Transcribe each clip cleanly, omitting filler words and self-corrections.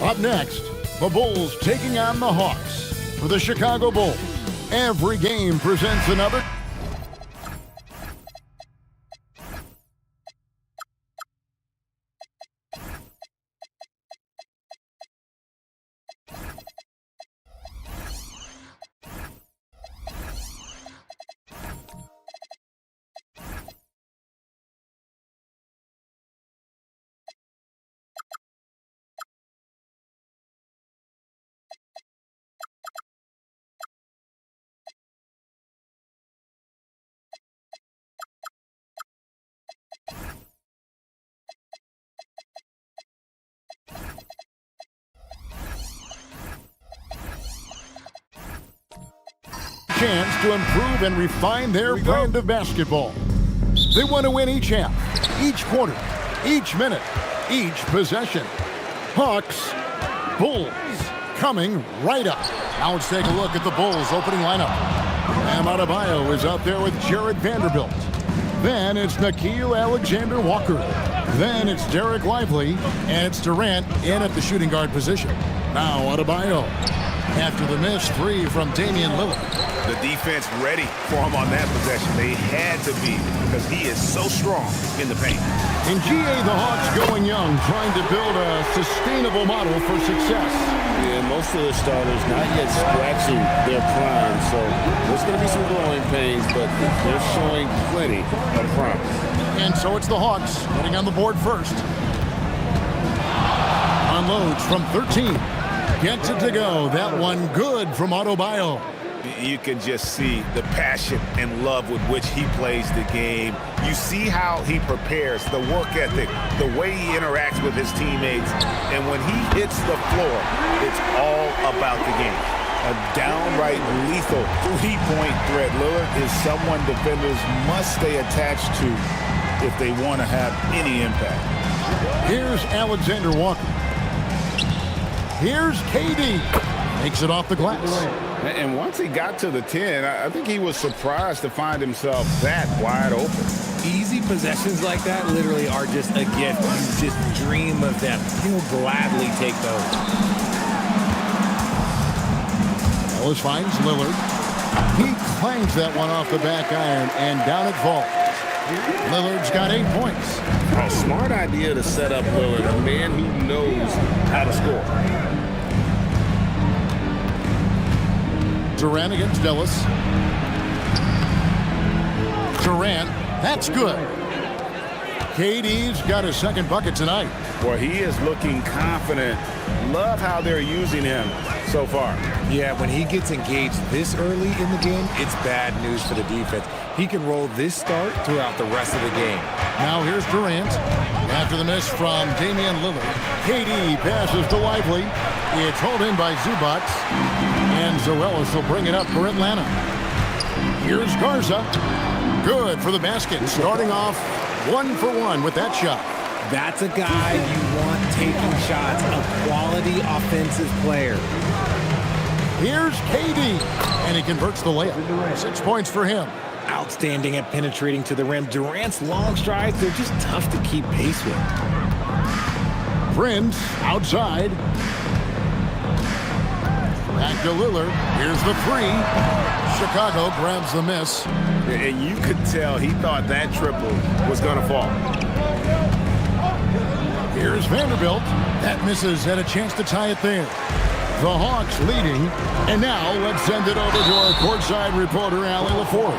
Up next, the Bulls taking on the Hawks. For the Chicago Bulls, every game presents another chance to improve and refine their brand of basketball. They want to win each half, each quarter, each minute, each possession. Hawks, Bulls, coming right up. Now let's take a look at the Bulls' opening lineup. Bam Adebayo is out there with Jared Vanderbilt. Then it's Nickeil Alexander-Walker. Then it's Derek Lively, and it's Durant in at the shooting guard position. Now Adebayo. After the miss, three from Damian Lillard. The defense ready for him on that possession. They had to be because he is so strong in the paint. In GA, the Hawks going young, trying to build a sustainable model for success. Yeah, most of the starters not yet scratching their prime, so there's going to be some growing pains, but they're showing plenty of promise. And so it's the Hawks getting on the board first. Unloads from 13. Gets it to go. That one good from Adebayo. You can just see the passion and love with which he plays the game. You see how he prepares, the work ethic, the way he interacts with his teammates. And when he hits the floor, it's all about the game. A downright lethal three-point threat. Lillard is someone defenders must stay attached to if they want to have any impact. Here's Alexander-Walker. Here's KD. Makes it off the glass. And once he got to the 10, I think he was surprised to find himself that wide open. Easy possessions like that literally are just a gift. You just dream of them. He'll gladly take those. Ellis finds Lillard. He clangs that one off the back iron, and down it falls. Lillard's got 8 points. A smart idea to set up Lillard, a man who knows how to score. Durant against Ellis. Durant, that's good. KD's got his second bucket tonight. Well, he is looking confident. Love how they're using him so far. Yeah, when he gets engaged this early in the game, it's bad news for the defense. He can roll this start throughout the rest of the game. Now here's Durant. After the miss from Damian Lillard, KD passes to Lively. It's hauled in by Zubac. And Zoelis will bring it up for Atlanta. Here's Garza. Good for the basket. Starting off 1 for 1 with that shot. That's a guy you want taking shots, a quality offensive player. Here's KD. And he converts the layup. 6 points for him. Outstanding at penetrating to the rim. Durant's long strides, they're just tough to keep pace with. Prince outside. Back to Lillard. Here's the three. Chicago grabs the miss. And you could tell he thought that triple was going to fall. Here's Vanderbilt. That misses, had a chance to tie it there. The Hawks leading. And now let's send it over to our courtside reporter, Allie LaForce.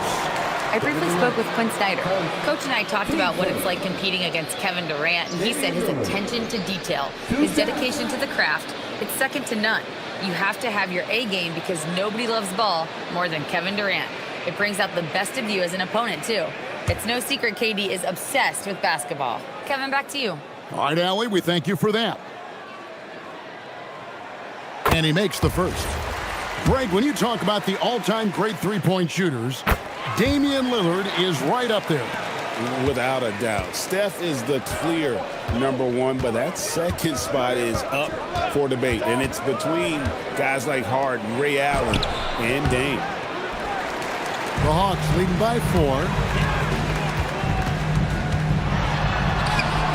I briefly spoke with Quinn Snyder. Coach and I talked about what it's like competing against Kevin Durant, and he said his attention to detail, his dedication to the craft, it's second to none. You have to have your A game because nobody loves ball more than Kevin Durant. It brings out the best of you as an opponent, too. It's no secret KD is obsessed with basketball. Kevin, back to you. All right, Allie, we thank you for that. And he makes the first. Greg, when you talk about the all-time great three-point shooters, Damian Lillard is right up there. Without a doubt. Steph is the clear #1, but that second spot is up for debate. And it's between guys like Harden, Ray Allen, and Dame. The Hawks leading by 4.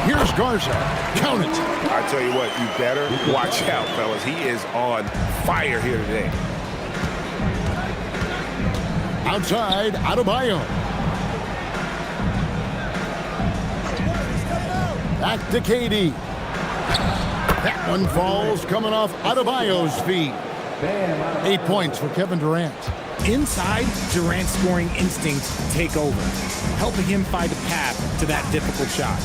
Here's Garza. Count it. I tell you what, you better watch out, fellas. He is on fire here today. Outside, Adebayo. Back to KD. That one falls coming off Adebayo's feet. 8 points for Kevin Durant. Inside, Durant's scoring instincts take over, helping him find a path to that difficult shot.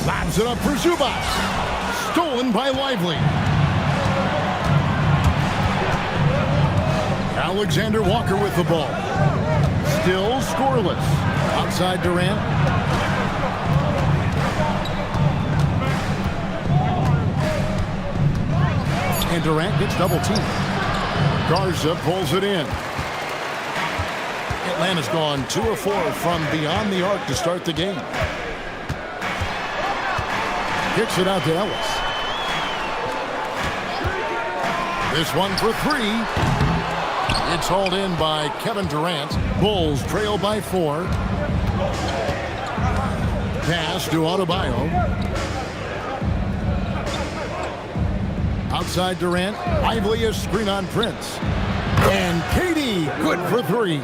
Lobs it up for Zubac. Stolen by Lively. Alexander Walker with the ball. Still scoreless. Outside Durant. And Durant gets double teamed. Garza pulls it in. Atlanta's gone 2 of 4 from beyond the arc to start the game. Kicks it out to Ellis. This one for 3. It's hauled in by Kevin Durant. Bulls trail by 4. Pass to Adebayo. Outside Durant. Lively a screen on Prince. And KD good for 3.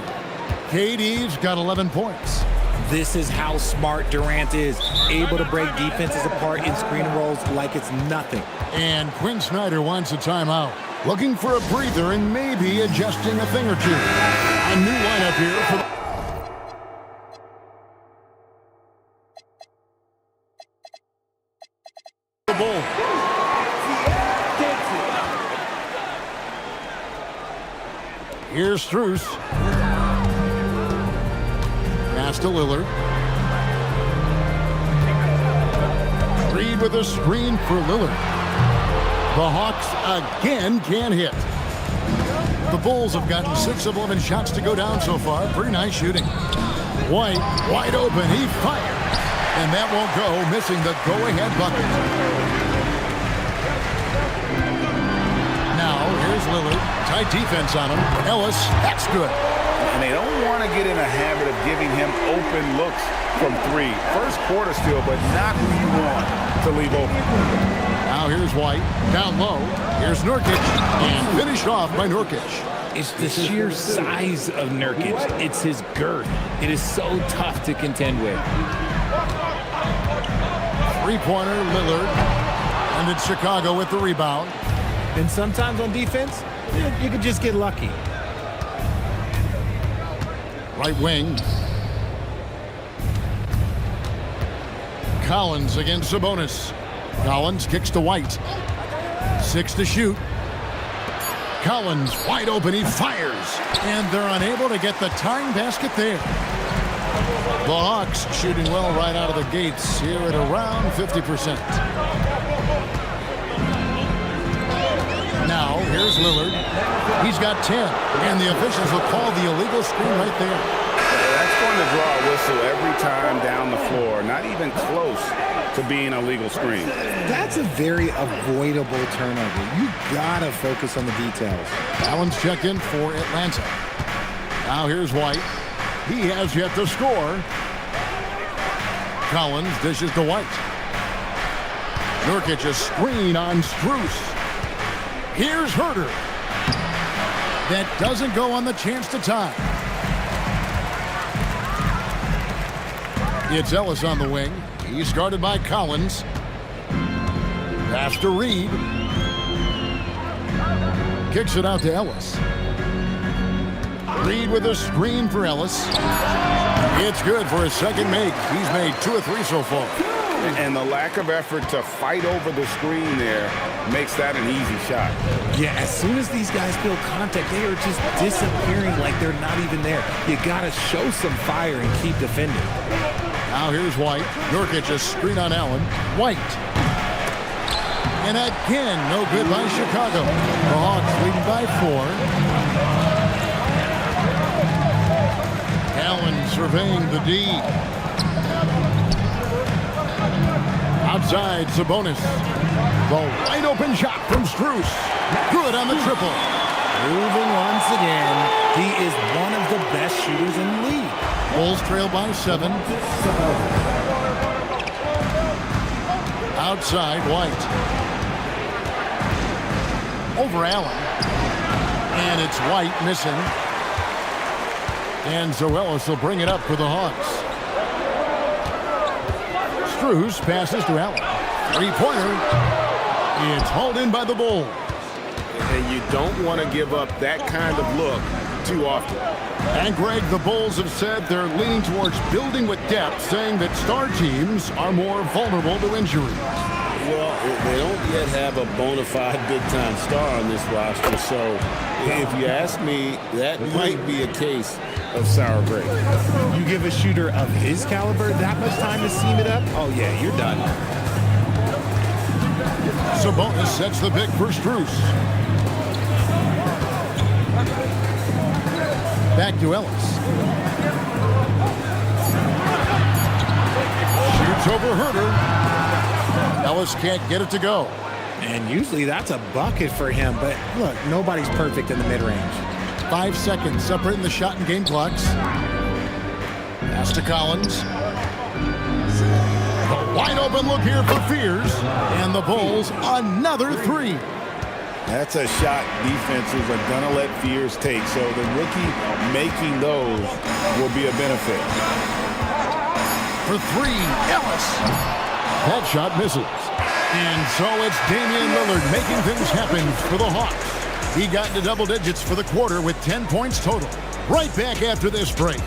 KD's got 11 points. This is how smart Durant is, able to break defenses apart in screen rolls like it's nothing. And Quinn Snyder wants a timeout. Looking for a breather and maybe adjusting a thing or two. A new lineup here for the Bulls. Here's Strus. Pass to Lillard. Reed with a screen for Lillard. The Hawks again can't hit. The Bulls have gotten 6 of 11 shots to go down so far. Pretty nice shooting. White, wide open. He fires. And that won't go, missing the go-ahead bucket. Now, here's Lillard. Tight defense on him. Ellis, that's good. And they don't want to get in a habit of giving him open looks from 3. First quarter still, but not who you want to leave open. Now here's White. Down low. Here's Nurkic. And finished off by Nurkic. It's the sheer size of Nurkic. It's his girth. It is so tough to contend with. Three-pointer, Lillard. And it's Chicago with the rebound. And sometimes on defense, you can just get lucky. Right wing. Collins against Sabonis. Collins kicks to White. 6 to shoot. Collins wide open. He fires. And they're unable to get the tying basket there. The Hawks shooting well right out of the gates here at around 50%. Now, here's Lillard. He's got 10. And the officials will call the illegal screen right there. That's going to draw a whistle every time down the floor. Not even close to being a legal screen. That's a very avoidable turnover. You gotta focus on the details. Allen's checked in for Atlanta. Now here's White. He has yet to score. Collins dishes to White. Nurkic a screen on Strus. Here's Herter. That doesn't go on the chance to tie. It's Ellis on the wing. He's guarded by Collins. Pass to Reed. Kicks it out to Ellis. Reed with a screen for Ellis. It's good for his second make. He's made 2 of 3 so far. And the lack of effort to fight over the screen there makes that an easy shot. Yeah, as soon as these guys feel contact, they are just disappearing like they're not even there. You got to show some fire and keep defending. Now here's White. Nurkic a screen on Allen. White. And again, no good by Chicago. The Hawks leading by 4. Allen surveying the D. Outside, Sabonis. The wide open shot from Strus. Good on the triple. Moving once again. He is one of the best shooters in the league. Bulls trail by 7. Outside, White. Over Allen. And it's White missing. And Zoelis will bring it up for the Hawks. Strus passes to Allen. Three-pointer. It's hauled in by the Bulls. And you don't want to give up that kind of look too often. And Greg, the Bulls have said they're leaning towards building with depth, saying that star teams are more vulnerable to injury. Well, they don't yet have a bona fide big-time star on this roster, so if you ask me, that might be a case of sour grapes. You give a shooter of his caliber that much time to seam it up, oh yeah, you're done. Sabonis sets the pick for Strus. Back to Ellis. Shoots over Herter. Ellis can't get it to go. And usually that's a bucket for him, but look, nobody's perfect in the mid-range. 5 seconds separating the shot and game clocks. Pass to Collins. A wide open look here for Fears. And the Bulls, another 3. That's a shot defenses are going to let Fears take, so the rookie making those will be a benefit. For 3, Ellis. That shot misses. And so it's Damian Lillard making things happen for the Hawks. He got into double digits for the quarter with 10 points total. Right back after this break.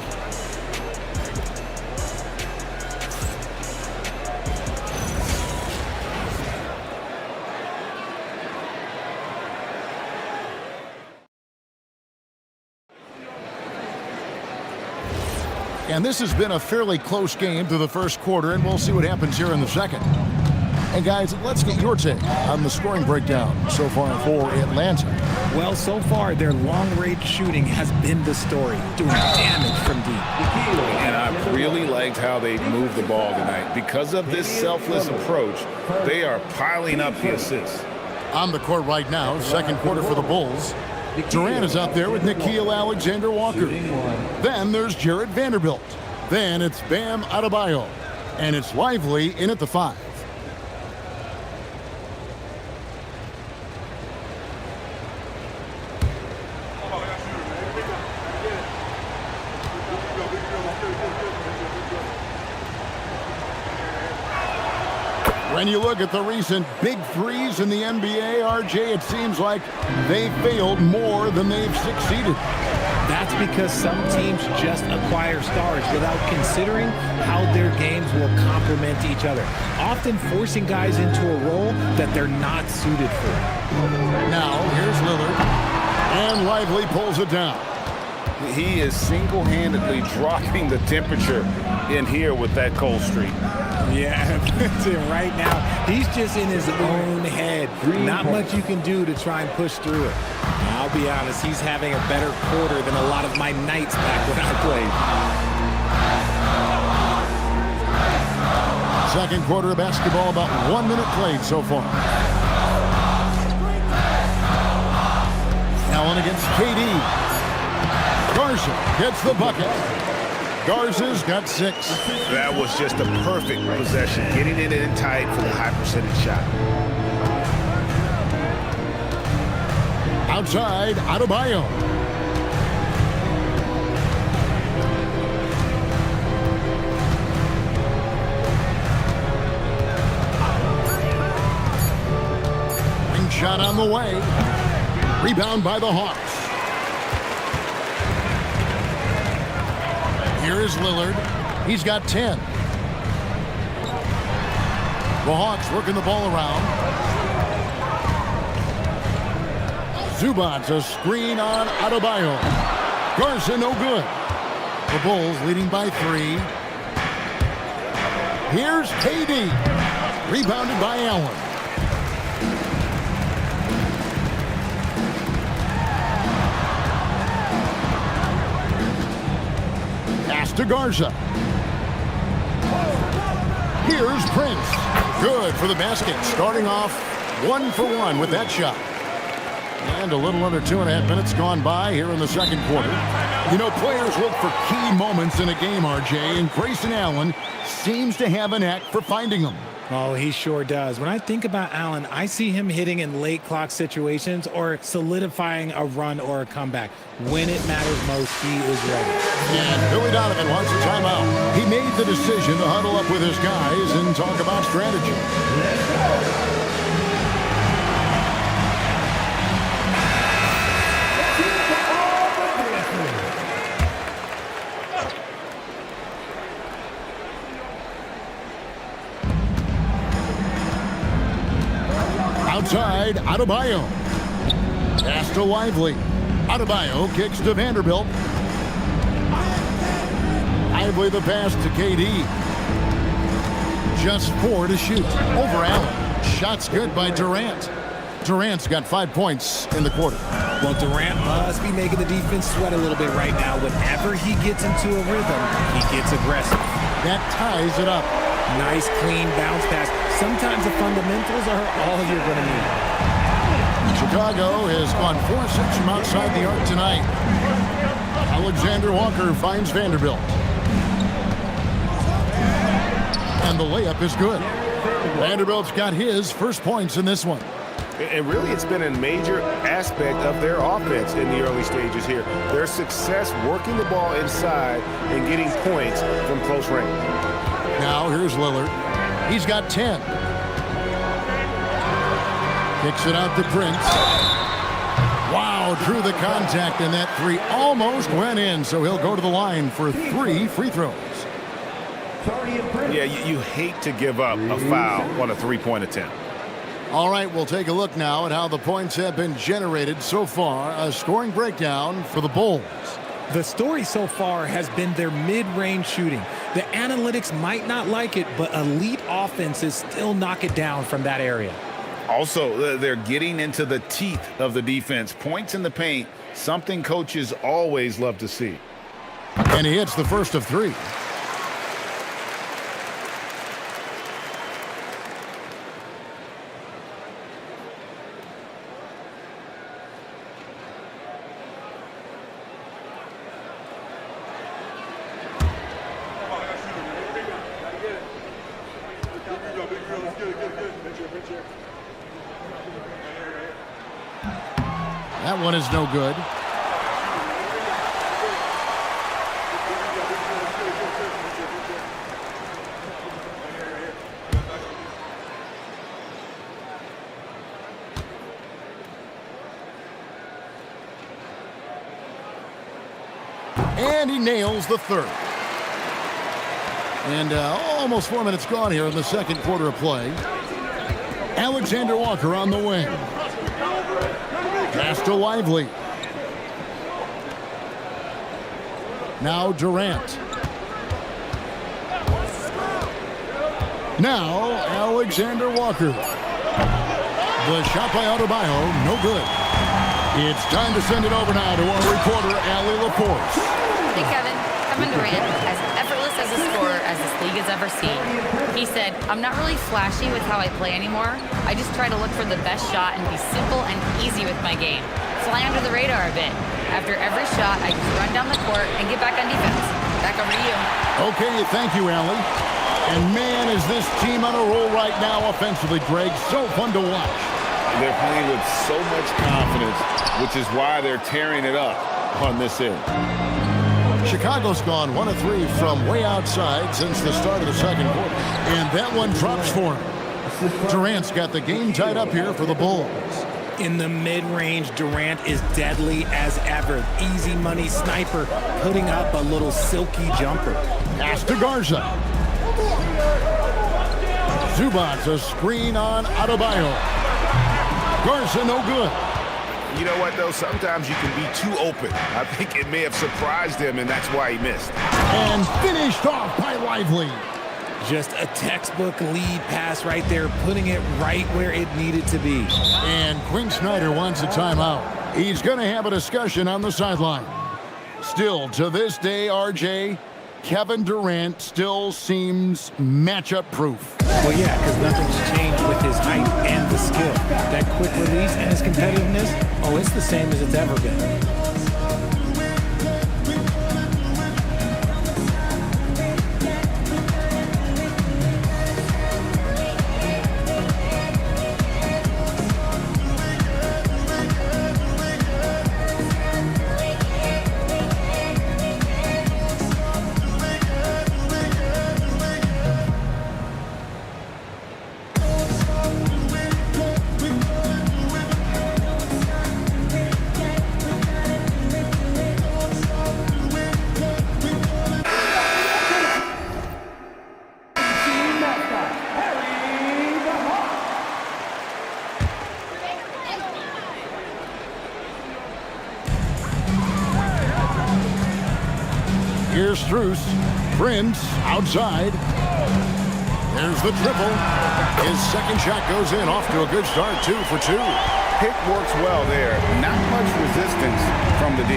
And this has been a fairly close game through the first quarter, and we'll see what happens here in the second. And guys, let's get your take on the scoring breakdown so far for Atlanta. Well, so far, their long-range shooting has been the story, doing damage from deep. And I really liked how they moved the ball tonight. Because of this selfless approach, they are piling up the assists. On the court right now, second quarter for the Bulls. Durant is out there with Nickeil Alexander-Walker. Then there's Jared Vanderbilt. Then it's Bam Adebayo. And it's Lively in at the 5. When you look at the recent big threes in the NBA, RJ, it seems like they've failed more than they've succeeded. That's because some teams just acquire stars without considering how their games will complement each other, often forcing guys into a role that they're not suited for. Now, here's Lillard, and Lively pulls it down. He is single-handedly dropping the temperature in here with that cold streak. Yeah, right now, he's just in his own head. Not much you can do to try and push through it. I'll be honest, he's having a better quarter than a lot of my nights back when I played. Second quarter of basketball, about 1 minute played so far. Allen against KD. Garza gets the bucket. Garza's got 6. That was just a perfect possession, getting it in tight for the high percentage shot. Outside, Adebayo. Ring shot on the way. Rebound by the Hawks. Here is Lillard. He's got 10. The Hawks working the ball around. Zubac's a screen on Adebayo. Garza no good. The Bulls leading by 3. Here's KD. Rebounded by Allen. Pass to Garza. Here's Prince. Good for the basket. Starting off 1 for 1 with that shot. And a little under 2.5 minutes gone by here in the second quarter. You know, players look for key moments in a game, RJ, and Grayson Allen seems to have a knack for finding them. Oh, he sure does. When I think about Allen, I see him hitting in late clock situations or solidifying a run or a comeback. When it matters most, he is ready. And Billy Donovan wants a timeout. He made the decision to huddle up with his guys and talk about strategy. Outside, Adebayo. Pass to Lively. Adebayo kicks to Vanderbilt. Lively the pass to KD. Just 4 to shoot. Over Allen. Shots good by Durant. Durant's got 5 points in the quarter. Well, Durant must be making the defense sweat a little bit right now. Whenever he gets into a rhythm, he gets aggressive. That ties it up. Nice, clean bounce pass. Sometimes the fundamentals are all you're going to need. Chicago has gone 4-6 from outside the arc tonight. Alexander Walker finds Vanderbilt. And the layup is good. Vanderbilt's got his first points in this one. And really, it's been a major aspect of their offense in the early stages here. Their success working the ball inside and getting points from close range. Now here's Lillard. He's got 10. Kicks it out to Prince. Wow, drew the contact, and that 3 almost went in, so he'll go to the line for 3 free throws. Yeah, you hate to give up a foul on a 3-point attempt. All right, we'll take a look now at how the points have been generated so far. A scoring breakdown for the Bulls. The story so far has been their mid-range shooting. The analytics might not like it, but elite offenses still knock it down from that area. Also, they're getting into the teeth of the defense. Points in the paint, something coaches always love to see. And he hits the first of 3. That one is no good. And he nails the third. And almost 4 minutes gone here in the second quarter of play. Alexander Walker on the wing. Pass to Lively. Now Durant. Now Alexander Walker. The shot by Adebayo, no good. It's time to send it over now to our reporter, Allie LaForce. Hey, Kevin Durant, as effortless as a scorer as this league has ever seen. He said, "I'm not really flashy with how I play anymore. I just try to look for the best shot and be simple and easy with my game. Fly under the radar a bit. After every shot, I just run down the court and get back on defense." Back over to you. Okay, thank you, Allie. And man, is this team on a roll right now offensively, Greg. So fun to watch. They're playing with so much confidence, which is why they're tearing it up on this end. Chicago's gone 1 of 3 from way outside since the start of the second quarter. And that one drops for him. Durant's got the game tied up here for the Bulls. In the mid-range, Durant is deadly as ever. Easy money sniper, putting up a little silky jumper. Pass to Garza. Zubac's a screen on Adebayo. Garza no good. You know what, though? Sometimes you can be too open. I think it may have surprised him, and that's why he missed. And finished off by Lively. Just a textbook lead pass right there, putting it right where it needed to be. And Quinn Snyder wants a timeout. He's going to have a discussion on the sideline. Still, to this day, RJ, Kevin Durant still seems matchup-proof. Well, yeah, because nothing's changed with his height and the skill. That quick release and his competitiveness, oh, it's the same as it's ever been. Here's Strus. Prince outside. There's the triple. His second shot goes in, off to a good start, 2 for 2. Pick works well there. Not much resistance from the D.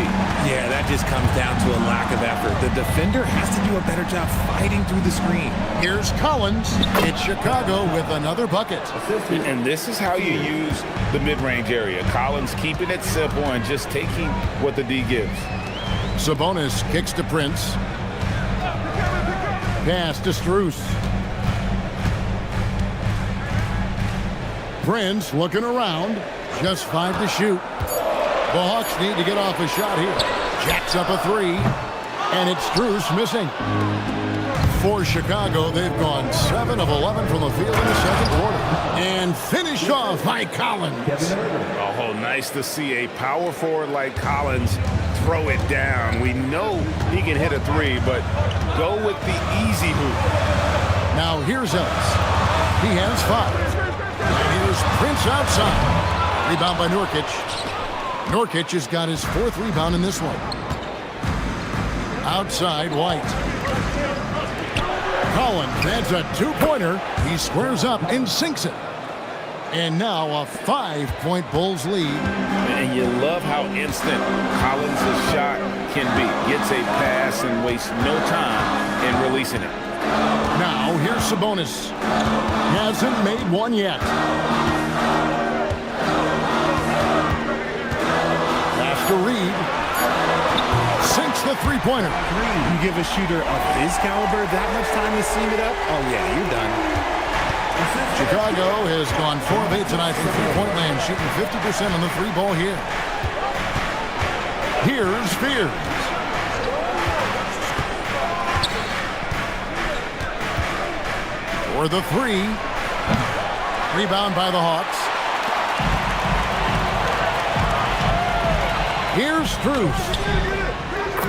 Yeah, that just comes down to a lack of effort. The defender has to do a better job fighting through the screen. Here's Collins. It's Chicago with another bucket. And this is how you use the mid-range area. Collins keeping it simple and just taking what the D gives. Sabonis kicks to Prince. Pass to Strus. Prince looking around. Just 5 to shoot. The Hawks need to get off a shot here. Jacks up a 3. And it's Strus missing. For Chicago, they've gone 7 of 11 from the field in the second quarter. And finished off by Collins. Oh, nice to see a power forward like Collins throw it down. We know he can hit a 3, but go with the easy hoop. Now here's Ellis. He has 5. And here's Prince outside. Rebound by Nurkic. Nurkic has got his 4th rebound in this one. Outside, White. Collins adds a 2-pointer. He squares up and sinks it. And now a 5-point Bulls lead. And you love how instant Collins' shot can be. Gets a pass and wastes no time in releasing it. Now here's Sabonis. Hasn't made one yet. Pass to Reed. Sinks the 3-pointer. You give a shooter of his caliber that much time to seam it up, oh yeah, you're done. Chicago has gone 4 of 8 tonight from three-point land, shooting 50% on the 3-ball here. Here's Spears. For the 3. Rebound by the Hawks. Here's Strus.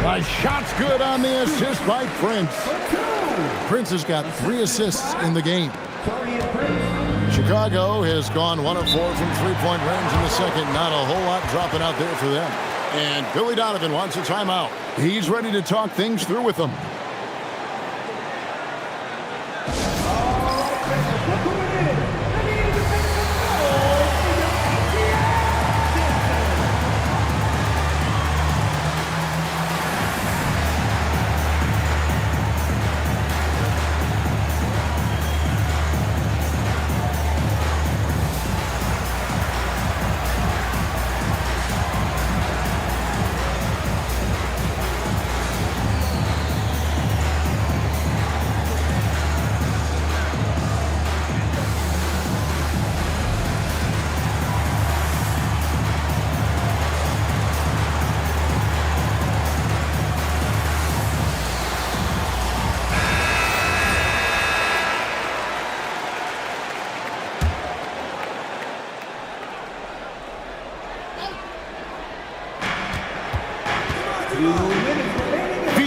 The shot's good on the assist by Prince. Prince has got 3 assists in the game. Chicago has gone 1 of 4 from three-point range in the second. Not a whole lot dropping out there for them. And Billy Donovan wants a timeout. He's ready to talk things through with them.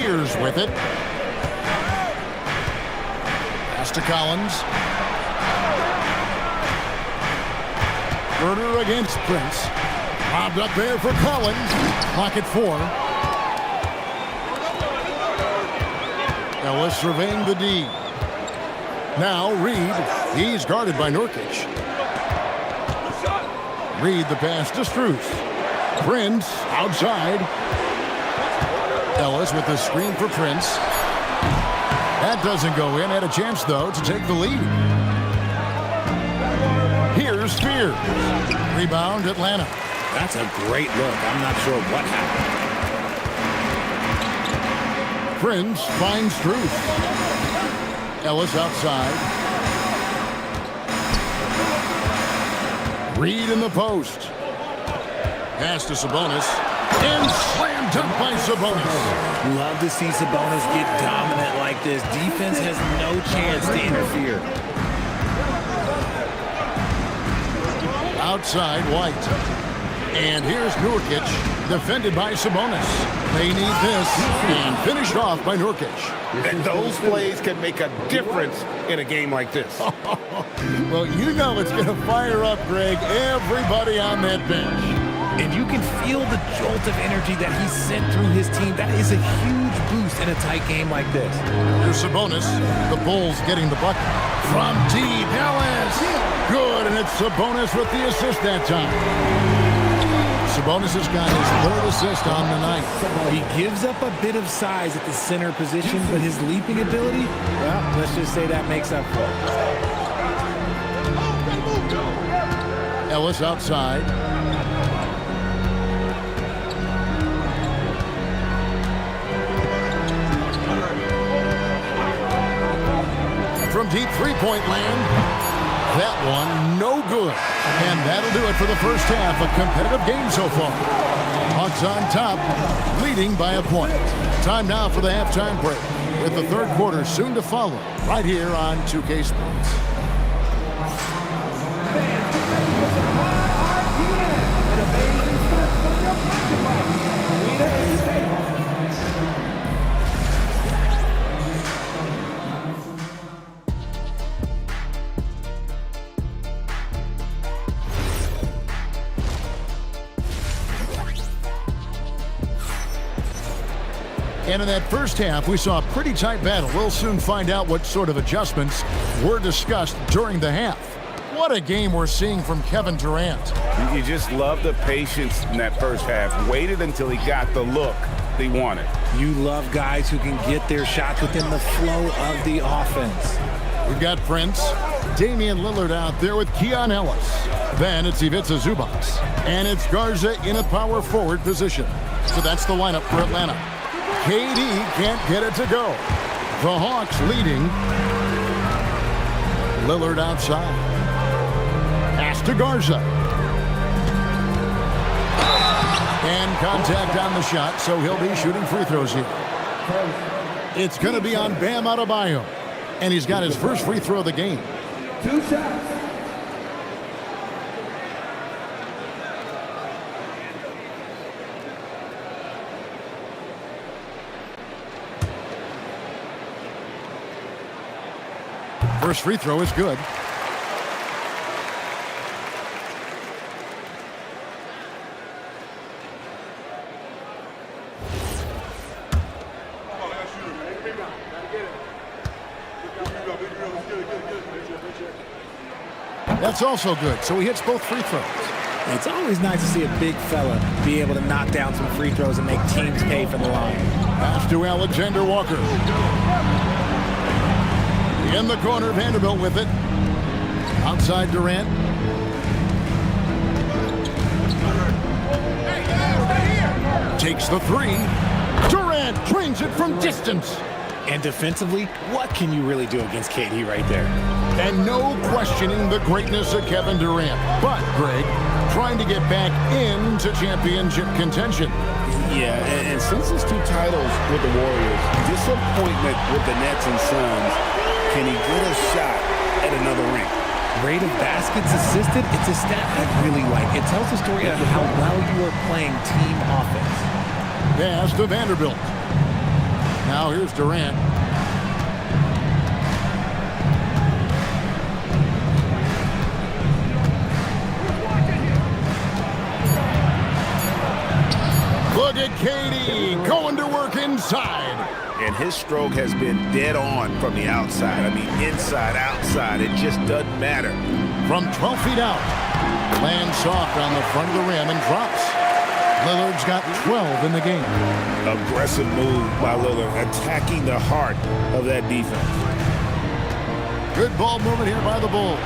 Spears with it. Pass to Collins. Murder against Prince. Lobbed up there for Collins. Pocket 4. Ellis surveying the D. Now Reed. He's guarded by Nurkic. Reed the pass to Strus. Prince outside. Ellis with the screen for Prince. That doesn't go in. Had a chance, though, to take the lead. Here's Spears. Rebound, Atlanta. That's a great look. I'm not sure what happened. Prince finds Strus. Ellis outside. Reed in the post. Pass to Sabonis. And slam dunk by Sabonis. Love to see Sabonis get dominant like this. Defense has no chance to interfere. Outside, White. And here's Nurkic, defended by Sabonis. They need this, and finished off by Nurkic. And those plays can make a difference in a game like this. Well, you know it's going to fire up, Greg, everybody on that bench. And you can feel the jolt of energy that he sent through his team. That is a huge boost in a tight game like this. Here's Sabonis. The Bulls getting the bucket. From deep, Ellis. Good, and it's Sabonis with the assist that time. Sabonis has got his third assist on the night. He gives up a bit of size at the center position, but his leaping ability, well, let's just say that makes up for it. Ellis outside. From deep three-point land. That one, no good. And that'll do it for the first half. A competitive game so far. Hawks on top, leading by a point. Time now for the halftime break, with the third quarter soon to follow, right here on 2K Sports. And in that first half, we saw a pretty tight battle. We'll soon find out what sort of adjustments were discussed during the half. What a game we're seeing from Kevin Durant. You just love the patience in that first half. Waited until he got the look they wanted. You love guys who can get their shots within the flow of the offense. We've got Prince, Damian Lillard out there with Keon Ellis. Then it's Ivica Zubac. And it's Garza in a power forward position. So that's the lineup for Atlanta. KD can't get it to go. The Hawks leading. Lillard outside. Pass to Garza. And contact on the shot, so he'll be shooting free throws here. It's going to be on Bam Adebayo. And he's got his first free throw of the game. 2 shots. First free throw is good. That's also good, so he hits both free throws. It's always nice to see a big fella be able to knock down some free throws and make teams pay for the line. Pass to Alexander Walker. In the corner, Vanderbilt with it. Outside Durant. Takes the three. Durant drains it from distance. And defensively, what can you really do against KD right there? And no questioning the greatness of Kevin Durant. But, Greg, trying to get back into championship contention. Yeah, and since his 2 titles with the Warriors, disappointment with the Nets and Suns, can he get a shot at another ring? Rate of baskets assisted, it's a stat I really like. It tells the story of how well you are playing team offense. Pass to Vanderbilt. Now here's Durant. Look at KD going to work inside. And his stroke has been dead on from the outside. I mean, inside, outside, it just doesn't matter. From 12 feet out, lands soft on the front of the rim and drops. Lillard's got 12 in the game. Aggressive move by Lillard, attacking the heart of that defense. Good ball movement here by the Bulls.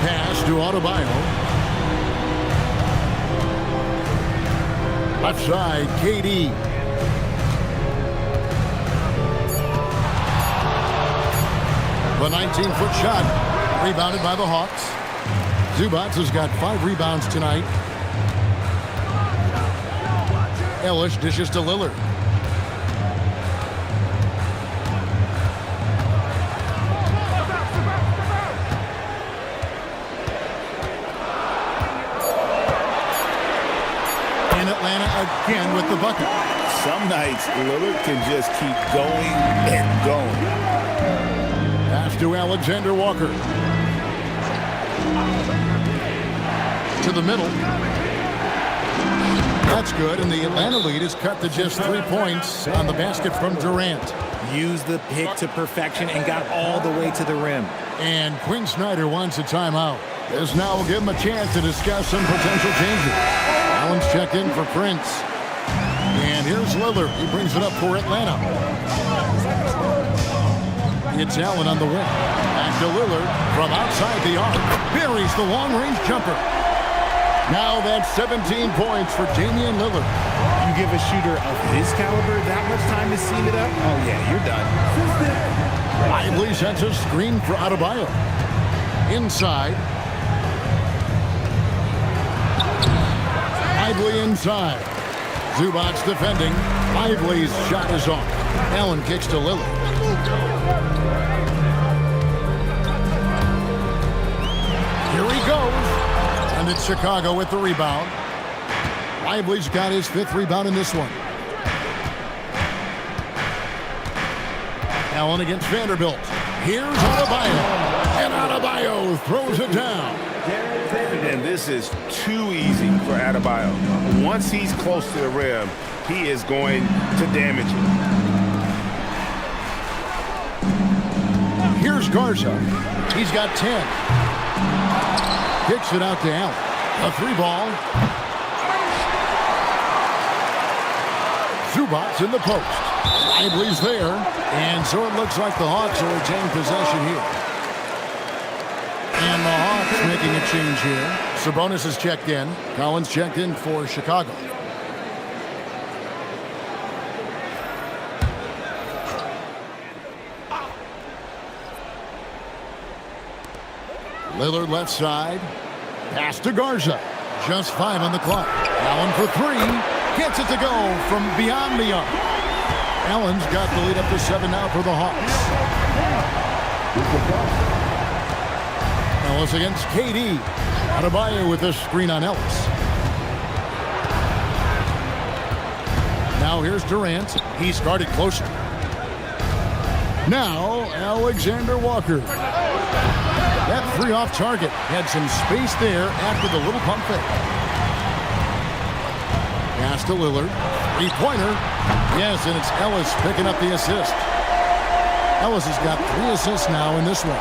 Pass to Adebayo. Left side, KD. The 19-foot shot, rebounded by the Hawks. Zubac has got 5 rebounds tonight. Ellis dishes to Lillard. In Atlanta again with the bucket. Some nights, Lillard can just keep going and going. Pass to Alexander Walker. To the middle. That's good, and the Atlanta lead is cut to just 3 points on the basket from Durant. Used the pick to perfection and got all the way to the rim. And Quinn Snyder wants a timeout. This now will give him a chance to discuss some potential changes. Allen's checked in for Prince. And here's Lillard. He brings it up for Atlanta. It's Allen on the wing. Back to Lillard from outside the arc. Buries the long-range jumper. Now that's 17 points for Damian Lillard. You give a shooter of his caliber that much time to seal it up? Oh, yeah, you're done. Lively sets a screen for Adebayo. Inside. Lively inside. Zubac defending. Lively's shot is off. Allen kicks to Lillard. Here he goes. And it's Chicago with the rebound. Lively's got his 5th rebound in this one. Allen against Vanderbilt. Here's Adebayo. And Adebayo throws it down. And this is too easy for Adebayo. Once he's close to the rim, he is going to damage it. Here's Garza. He's got 10. Kicks it out to Allen. A 3-ball. Zubac in the post. Lively's there. And so it looks like the Hawks will retain possession here. And the Hawks making a change here. Sabonis is checked in. Collins checked in for Chicago. Lillard left side. Pass to Garza. Just 5 on the clock. Allen for 3. Gets it to go from beyond the arc. Allen's got the lead up to 7 now for the Hawks. Ellis against KD. Adebayo with a screen on Ellis. Now here's Durant. He's guarded closer. Now Alexander Walker. That 3 off target. Had some space there after the little pump fake. Pass to Lillard. 3-pointer. Yes, and it's Ellis picking up the assist. Ellis has got 3 assists now in this one.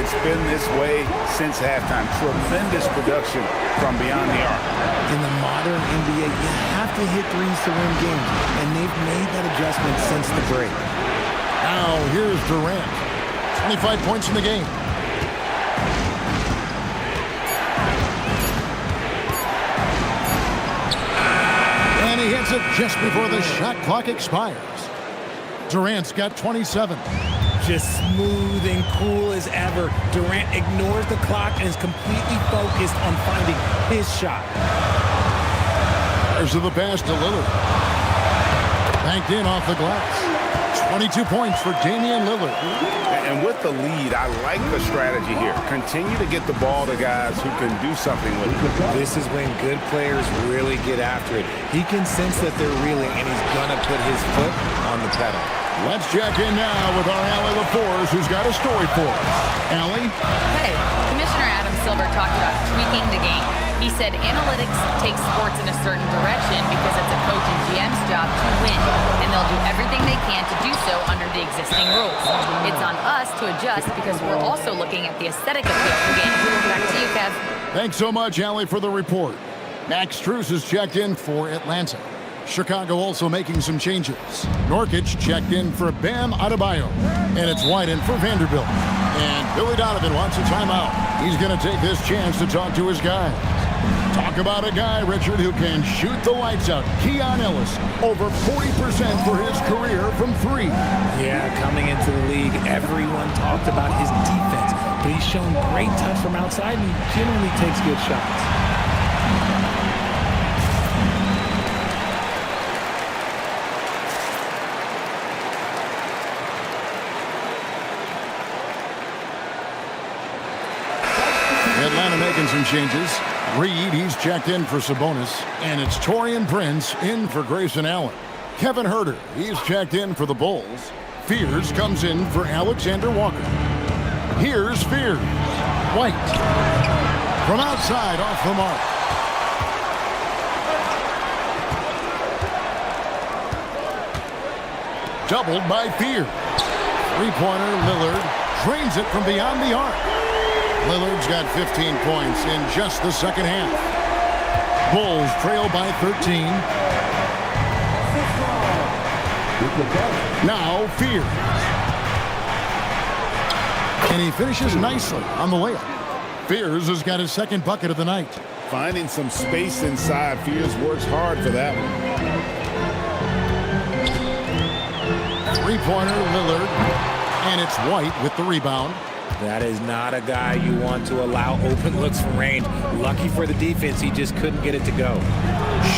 It's been this way since halftime. Tremendous production from beyond the arc. In the modern NBA, you have to hit threes to win games, and they've made that adjustment since the break. Now here's Durant. 25 points in the game. And he hits it just before the shot clock expires. Durant's got 27. Just smooth and cool as ever. Durant ignores the clock and is completely focused on finding his shot. There's the pass to Lillard. Banked in off the glass. 22 points for Damian Lillard. And with the lead, I like the strategy here. Continue to get the ball to guys who can do something with it. This is when good players really get after it. He can sense that they're reeling, and he's going to put his foot on the pedal. Let's check in now with our Allie LaForce, who's got a story for us. Allie? Hey, Commissioner Adam Silver talked about tweaking the game. He said analytics take sports in a certain direction because it's a coach and GM's job to win, and they'll do everything they can to do so under the existing rules. It's on us to adjust because we're also looking at the aesthetic appeal of the game. Back to you, Kev. Thanks so much, Allie, for the report. Max Strus has checked in for Atlanta. Chicago also making some changes. Nurkic checked in for Bam Adebayo. And it's White in for Vanderbilt. And Billy Donovan wants a timeout. He's going to take this chance to talk to his guys. Talk about a guy, Richard, who can shoot the lights out. Keon Ellis, over 40% for his career from three. Yeah, coming into the league, everyone talked about his defense, but he's shown great touch from outside, and he generally takes good shots. Atlanta making some changes. Reed, he's checked in for Sabonis. And it's Taurean Prince in for Grayson Allen. Kevin Huerter, he's checked in for the Bulls. Fears comes in for Alexander Walker. Here's Fears. White. From outside, off the mark. Doubled by Fears. Three-pointer, Lillard drains it from beyond the arc. Lillard's got 15 points in just the second half. Bulls trail by 13. Now Fears. And he finishes nicely on the layup. Fears has got his second bucket of the night. Finding some space inside. Fears works hard for that one. Three-pointer, Lillard. And it's White with the rebound. That is not a guy you want to allow open looks from range. Lucky for the defense, he just couldn't get it to go.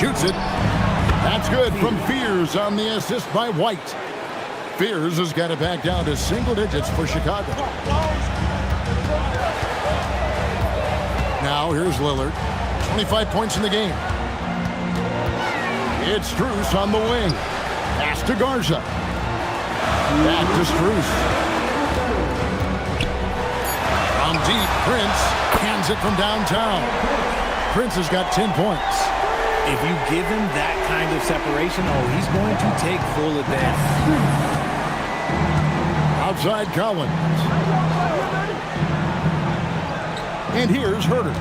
Shoots it. That's good from Fears on the assist by White. Fears has got it back down to single digits for Chicago. Now here's Lillard. 25 points in the game. It's Strus on the wing. Pass to Garza. Back to Strus. From deep, Prince hands it from downtown. Prince has got 10 points. If you give him that kind of separation, he's going to take full advantage. Outside Collins. And here's Huerter.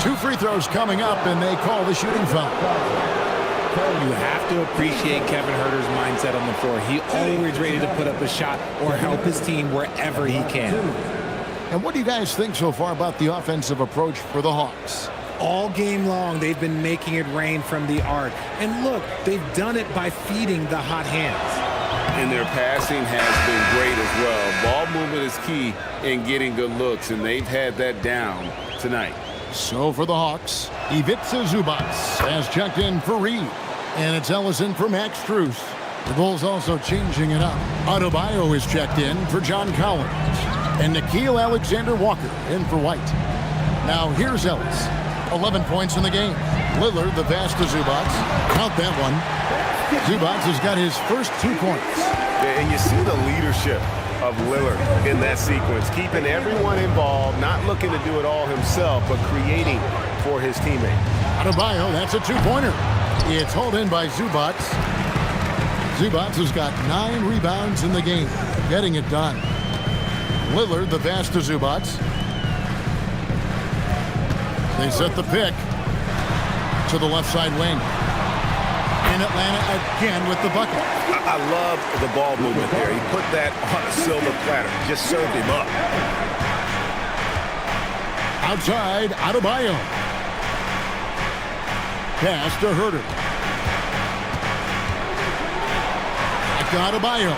2 free throws coming up, and they call the shooting foul. You have to appreciate Kevin Huerter's mindset on the floor. He always ready to put up a shot or help his team wherever he can. And what do you guys think so far about the offensive approach for the Hawks? All game long, they've been making it rain from the arc. And look, they've done it by feeding the hot hands. And their passing has been great as well. Ball movement is key in getting good looks, and they've had that down tonight. So for the Hawks, Ivica Zubac has checked in for Reed. And it's Ellison for Max Strus. The Bulls also changing it up. Adebayo is checked in for John Collins. And Nickeil Alexander-Walker in for White. Now here's Ellis. 11 points in the game. Lillard, the pass to Zubac. Count that one. Zubac has got his first 2 points. And you see the leadership of Lillard in that sequence, keeping everyone involved, not looking to do it all himself, but creating for his teammate. Adebayo, that's a 2-pointer. It's hauled in by Zubac. Zubac has got 9 rebounds in the game, getting it done. Lillard, the pass to Zubac. They set the pick to the left side wing. And Atlanta again with the bucket. I love the ball movement there. He put that on a silver platter, just served him up. Outside, Adebayo. Pass to Huerter. Back to Adebayo.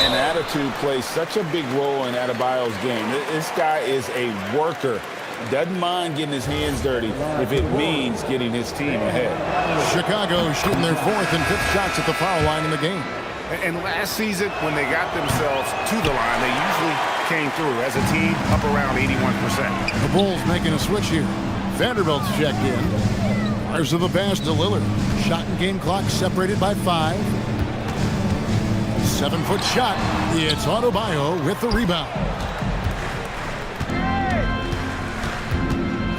And attitude plays such a big role in Adebayo's game. This guy is a worker. Doesn't mind getting his hands dirty if it means getting his team ahead. Chicago shooting their 4th and 5th shots at the foul line in the game. And last season, when they got themselves to the line, they usually came through as a team up around 81%. The Bulls making a switch here. Vanderbilt's checked in. Fires of the pass to Lillard. Shot and game clock separated by 5. 7-foot shot. It's Adebayo with the rebound.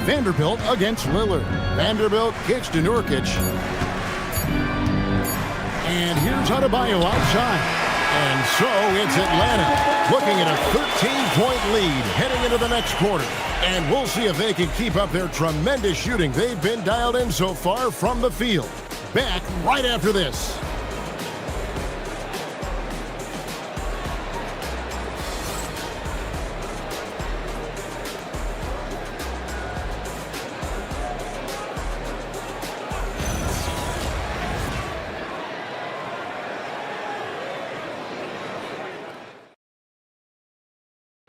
Vanderbilt against Lillard. Vanderbilt kicks to Nurkic. And here's Adebayo outside. And so it's Atlanta looking at a 13-point lead heading into the next quarter. And we'll see if they can keep up their tremendous shooting they've been dialed in so far from the field. Back right after this.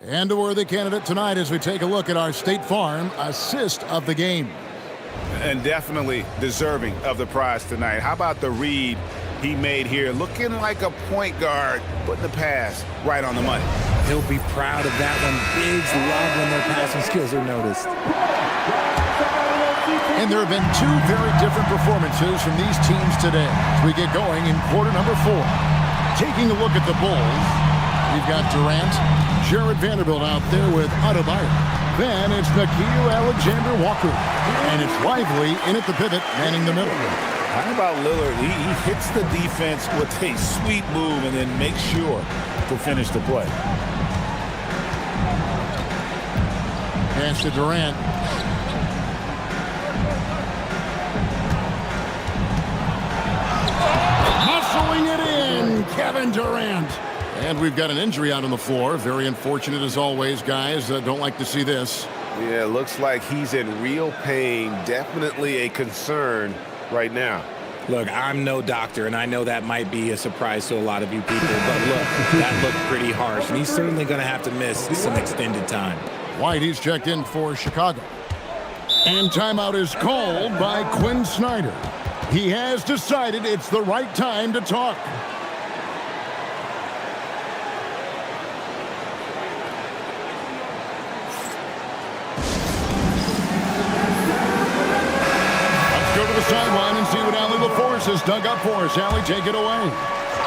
And a worthy candidate tonight as we take a look at our State Farm assist of the game. And definitely deserving of the prize tonight. How about the read he made here? Looking like a point guard, putting the pass right on the money. He'll be proud of that one. Bigs love when their passing skills are noticed. And there have been 2 very different performances from these teams today as we get going in quarter number 4. Taking a look at the Bulls, we've got Durant, Jared Vanderbilt out there with Adebayo. Then it's Nickeil Alexander-Walker. And it's Lively in at the pivot, manning the middle. How about Lillard? He hits the defense with a sweet move and then makes sure to finish the play. Pass to Durant. Muscling it in, Kevin Durant. And we've got an injury out on the floor. Very unfortunate as always, guys. Don't like to see this. Yeah, looks like he's in real pain. Definitely a concern right now. Look, I'm no doctor, and I know that might be a surprise to a lot of you people, but look, that looked pretty harsh, and he's certainly going to have to miss some extended time. White, he's checked in for Chicago. And timeout is called by Quinn Snyder. He has decided it's the right time to talk. Sideline and see what Allie LaForce has dug up for us. Allie, take it away.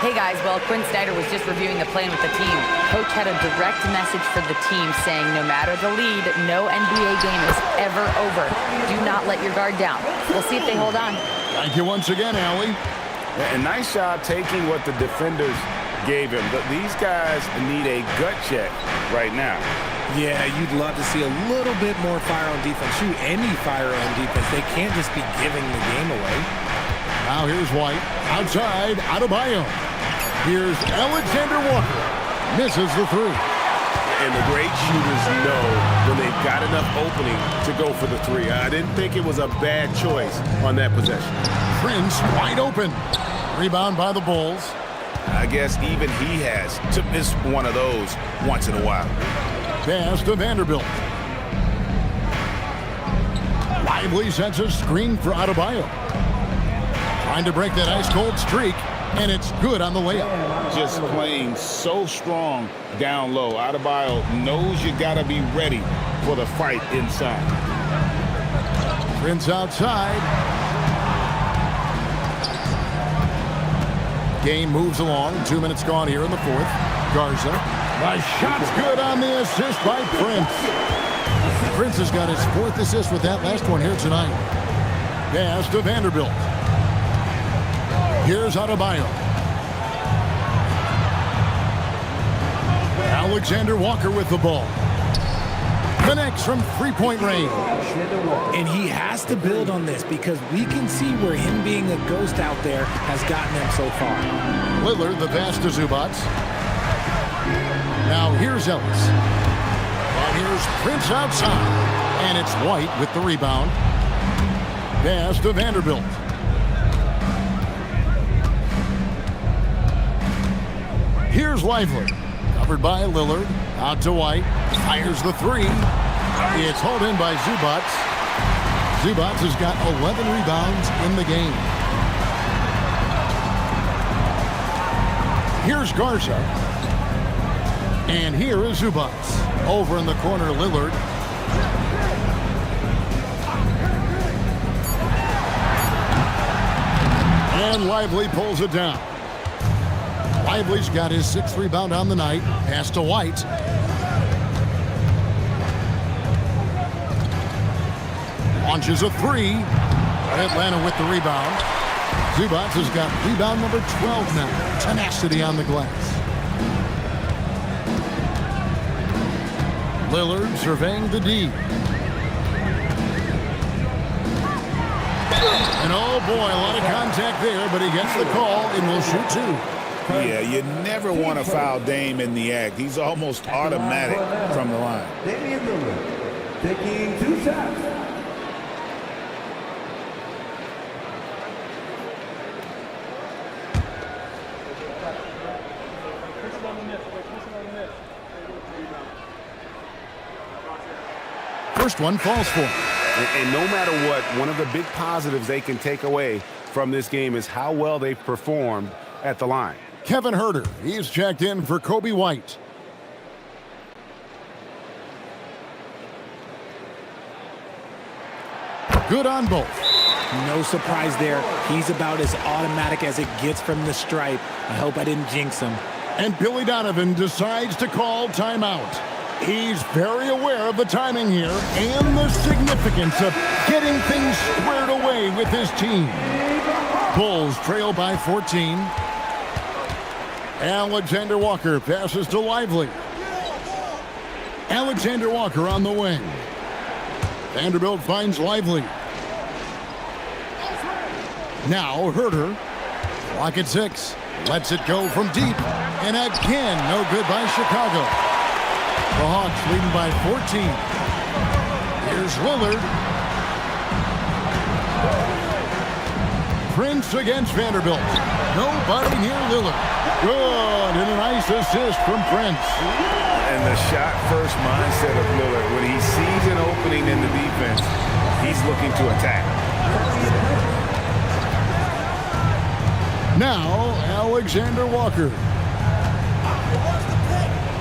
Hey guys, well, Quinn Snyder was just reviewing the plan with the team. Coach had a direct message for the team saying no matter the lead, no NBA game is ever over. Do not let your guard down. We'll see if they hold on. Thank you once again, Allie. And nice job taking what the defenders gave him. But these guys need a gut check right now. Yeah, you'd love to see a little bit more fire on defense. Shoot, any fire on defense. They can't just be giving the game away. Now here's White. Outside, Adebayo. Here's Alexander Walker. Misses the 3. And the great shooters know when they've got enough opening to go for the 3. I didn't think it was a bad choice on that possession. Prince wide open. Rebound by the Bulls. I guess even he has to miss one of those once in a while. Pass to Vanderbilt. Lively sets a screen for Adebayo. Trying to break that ice-cold streak, and it's good on the layup. Just playing so strong down low. Adebayo knows you got to be ready for the fight inside. Prince outside. Game moves along. 2 minutes gone here in the 4th. Garza. The shot's good on the assist by Prince. Prince has got his 4th assist with that last one here tonight. Pass to Vanderbilt. Here's Adebayo. Alexander Walker with the ball. Connects from 3-point range. And he has to build on this because we can see where him being a ghost out there has gotten him so far. Lillard, the pass to Zubats. Now here's Ellis. And here's Prince outside. And it's White with the rebound. Pass to Vanderbilt. Here's Lively. Covered by Lillard. Out to White. Fires the 3. It's hauled in by Zubats. Zubats has got 11 rebounds in the game. Here's Garza. And here is Zubats. Over in the corner, Lillard. And Lively pulls it down. Lively's got his 6th rebound on the night. Pass to White. Launches a 3. Atlanta with the rebound. Zubats has got rebound number 12 now. Tenacity on the glass. Lillard surveying the D. And oh boy, a lot of contact there, but he gets the call and will shoot 2. Yeah, you never want to foul Dame in the act. He's almost automatic from the line. Damian Lillard taking 2 shots. First one falls for him. And no matter what, one of the big positives they can take away from this game is how well they've performed at the line. Kevin Huerter, he's checked in for Kobe White. Good on both. No surprise there. He's about as automatic as it gets from the stripe. I hope I didn't jinx him. And Billy Donovan decides to call timeout. He's very aware of the timing here and the significance of getting things squared away with his team. Bulls trail by 14. Alexander Walker passes to Lively. Alexander Walker on the wing. Vanderbilt finds Lively. Now Huerter. Clock at 6. Lets it go from deep. And again, no good by Chicago. The Hawks leading by 14. Here's Lillard. Prince against Vanderbilt. Nobody near Lillard. Good, and a nice assist from Prince. And the shot-first mindset of Lillard, when he sees an opening in the defense, he's looking to attack. Now, Alexander Walker.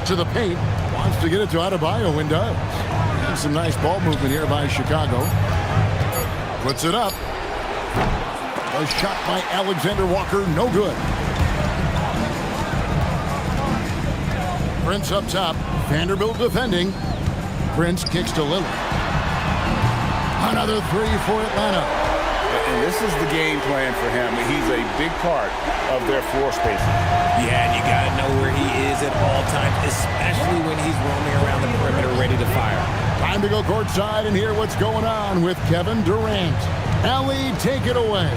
To the paint. Wants to get it to Adebayo and does. And some nice ball movement here by Chicago. Puts it up. A shot by Alexander Walker, no good. Prince up top. Vanderbilt defending. Prince kicks to Lillard. Another 3 for Atlanta. And this is the game plan for him. He's a big part of their floor spacing. Yeah, and you got to know where he is at all times, especially when he's roaming around the perimeter ready to fire. Time to go courtside and hear what's going on with Kevin Durant. Ellie, take it away.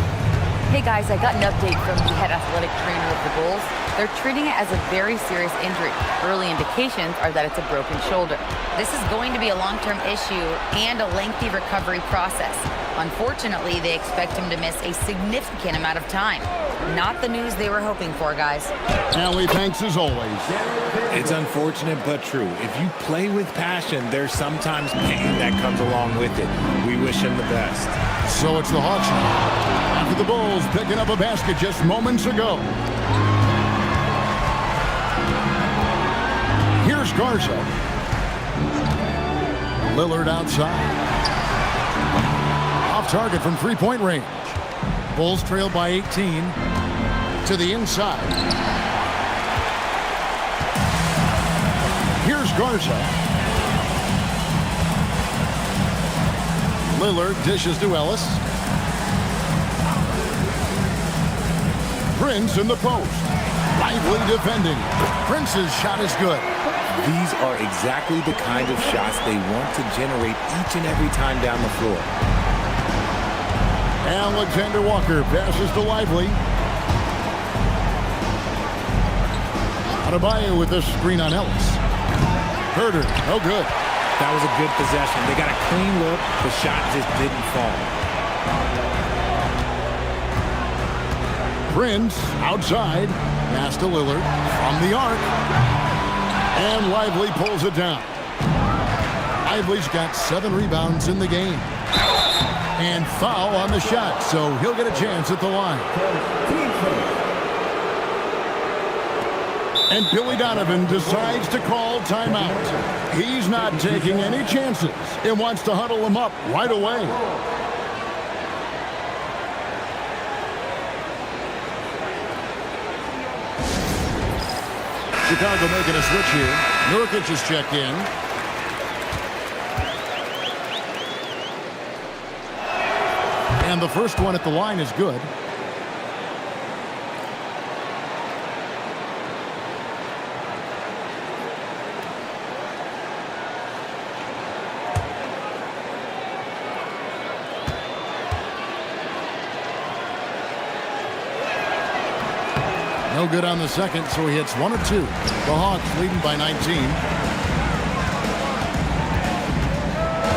Hey guys, I got an update from the head athletic trainer of the Bulls. They're treating it as a very serious injury. Early indications are that it's a broken shoulder. This is going to be a long-term issue and a lengthy recovery process. Unfortunately, they expect him to miss a significant amount of time. Not the news they were hoping for, guys. Ellie, thanks as always. It's unfortunate but true. If you play with passion, there's sometimes pain that comes along with it. We wish him the best. So it's the Hawks now. After the Bulls picking up a basket just moments ago. Here's Garza. Lillard outside. Off target from three-point range. Bulls trail by 18. To the inside. Here's Garza. Lillard dishes to Ellis. Prince in the post. Lively defending. Prince's shot is good. These are exactly the kind of shots they want to generate each and every time down the floor. Alexander Walker passes to Lively. Adebayo with the screen on Ellis. Huerter, no good. That was a good possession. They got a clean look. The shot just didn't fall. Prince outside. Pass to Lillard from the arc. And Lively pulls it down. Lively's got 7 rebounds in the game. And foul on the shot, so he'll get a chance at the line. And Billy Donovan decides to call timeout. He's not taking any chances and wants to huddle them up right away. Chicago making a switch here. Nurkic is checked in. And the first one at the line is good. No good on the second, so he hits 1 or 2. The Hawks leading by 19.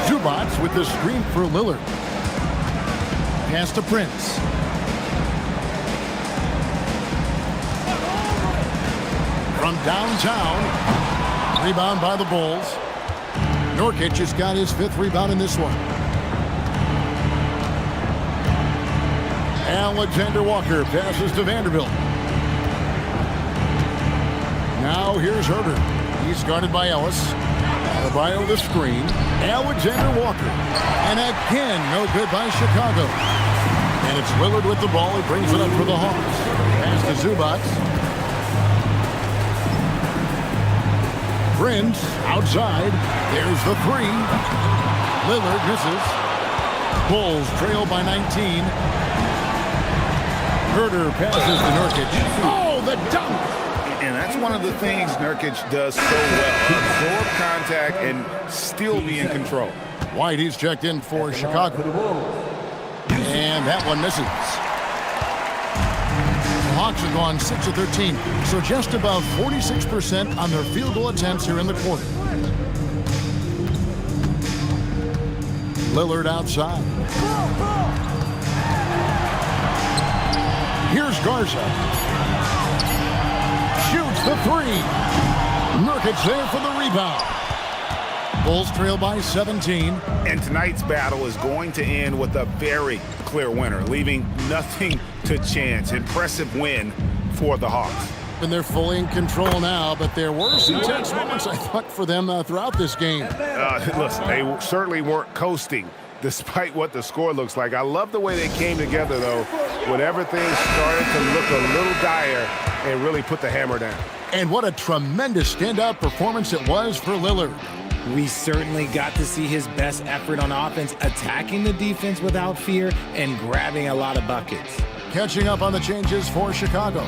Zubats with the screen for Lillard. Pass to Prince. From downtown. Rebound by the Bulls. Nurkic has got his 5th rebound in this one. Alexander Walker passes to Vanderbilt. Now here's Herter. He's guarded by Ellis. Adebayo the screen. Alexander Walker. And again, no good by Chicago. And it's Lillard with the ball. He brings it up for the Hawks. Pass to Zubats. Prince outside. There's the 3. Lillard misses. Bulls trail by 19. Herter passes to Nurkic. Oh, the dunk! And that's one of the things Nurkic does so well. Absorb contact and still be in control. White, he's checked in for Chicago. And that one misses. The Hawks have gone 6 of 13, so just about 46% on their field goal attempts here in the quarter. Lillard outside. Here's Garza. Shoots the 3. Nurkic there for the rebound. Bulls trail by 17. And tonight's battle is going to end with a very clear winner, leaving nothing to chance. Impressive win for the Hawks. And they're fully in control now, but there were some tense moments, I thought, for them throughout this game. Listen, they certainly weren't coasting despite what the score looks like. I love the way they came together, though, when everything started to look a little dire and really put the hammer down. And what a tremendous standout performance it was for Lillard. We certainly got to see his best effort on offense, attacking the defense without fear and grabbing a lot of buckets. Catching up on the changes for Chicago.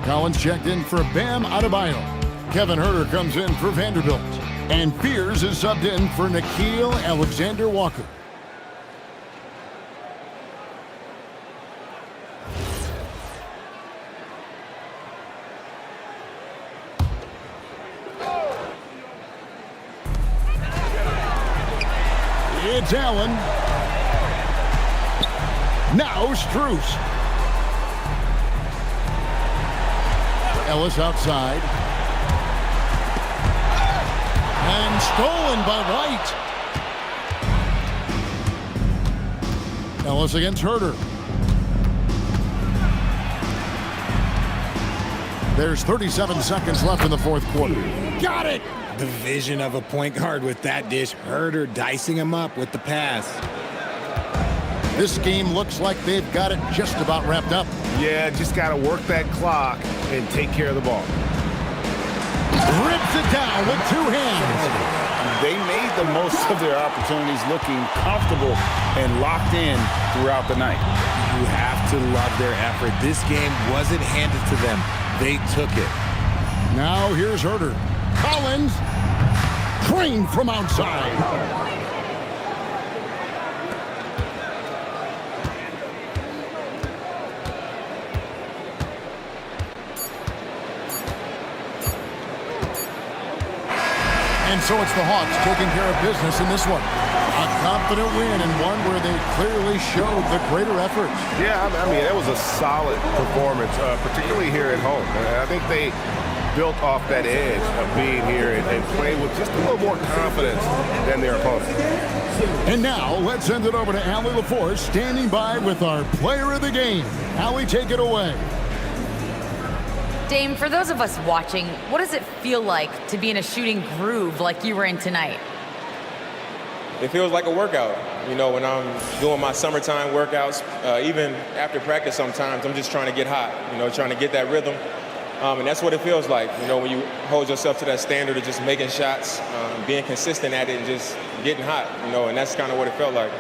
Collins checked in for Bam Adebayo. Kevin Herter comes in for Vanderbilt. And Fears is subbed in for Nickeil Alexander-Walker. It's Allen. Now Strus. Ellis outside. And stolen by White. Ellis against Herter. There's 37 seconds left in the fourth quarter. Got it! The vision of a point guard with that dish. Herter dicing him up with the pass. This game looks like they've got it just about wrapped up. Yeah, just got to work that clock and take care of the ball. Rips it down with 2 hands. They made the most of their opportunities, looking comfortable and locked in throughout the night. You have to love their effort. This game wasn't handed to them. They took it. Now here's Herter. Collins. Crane from outside. And so it's the Hawks taking care of business in this one. A confident win and one where they clearly showed the greater effort. Yeah, I mean, that was a solid performance, particularly here at home. I think they built off that edge of being here and playing with just a little more confidence than their opponents. And now, let's send it over to Allie LaForce, standing by with our player of the game. Allie, take it away. Dame, for those of us watching, what does it feel like to be in a shooting groove like you were in tonight? It feels like a workout. You know, when I'm doing my summertime workouts, even after practice sometimes, I'm just trying to get hot, you know, trying to get that rhythm. And that's what it feels like, you know, when you hold yourself to that standard of just making shots, being consistent at it and just getting hot, you know, and that's kind of what it felt like.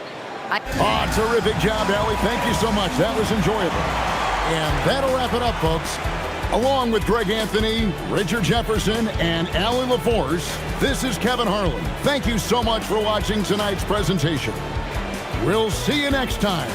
Terrific job, Allie. Thank you so much. That was enjoyable. And that'll wrap it up, folks. Along with Greg Anthony, Richard Jefferson, and Allie LaForce, this is Kevin Harlan. Thank you so much for watching tonight's presentation. We'll see you next time.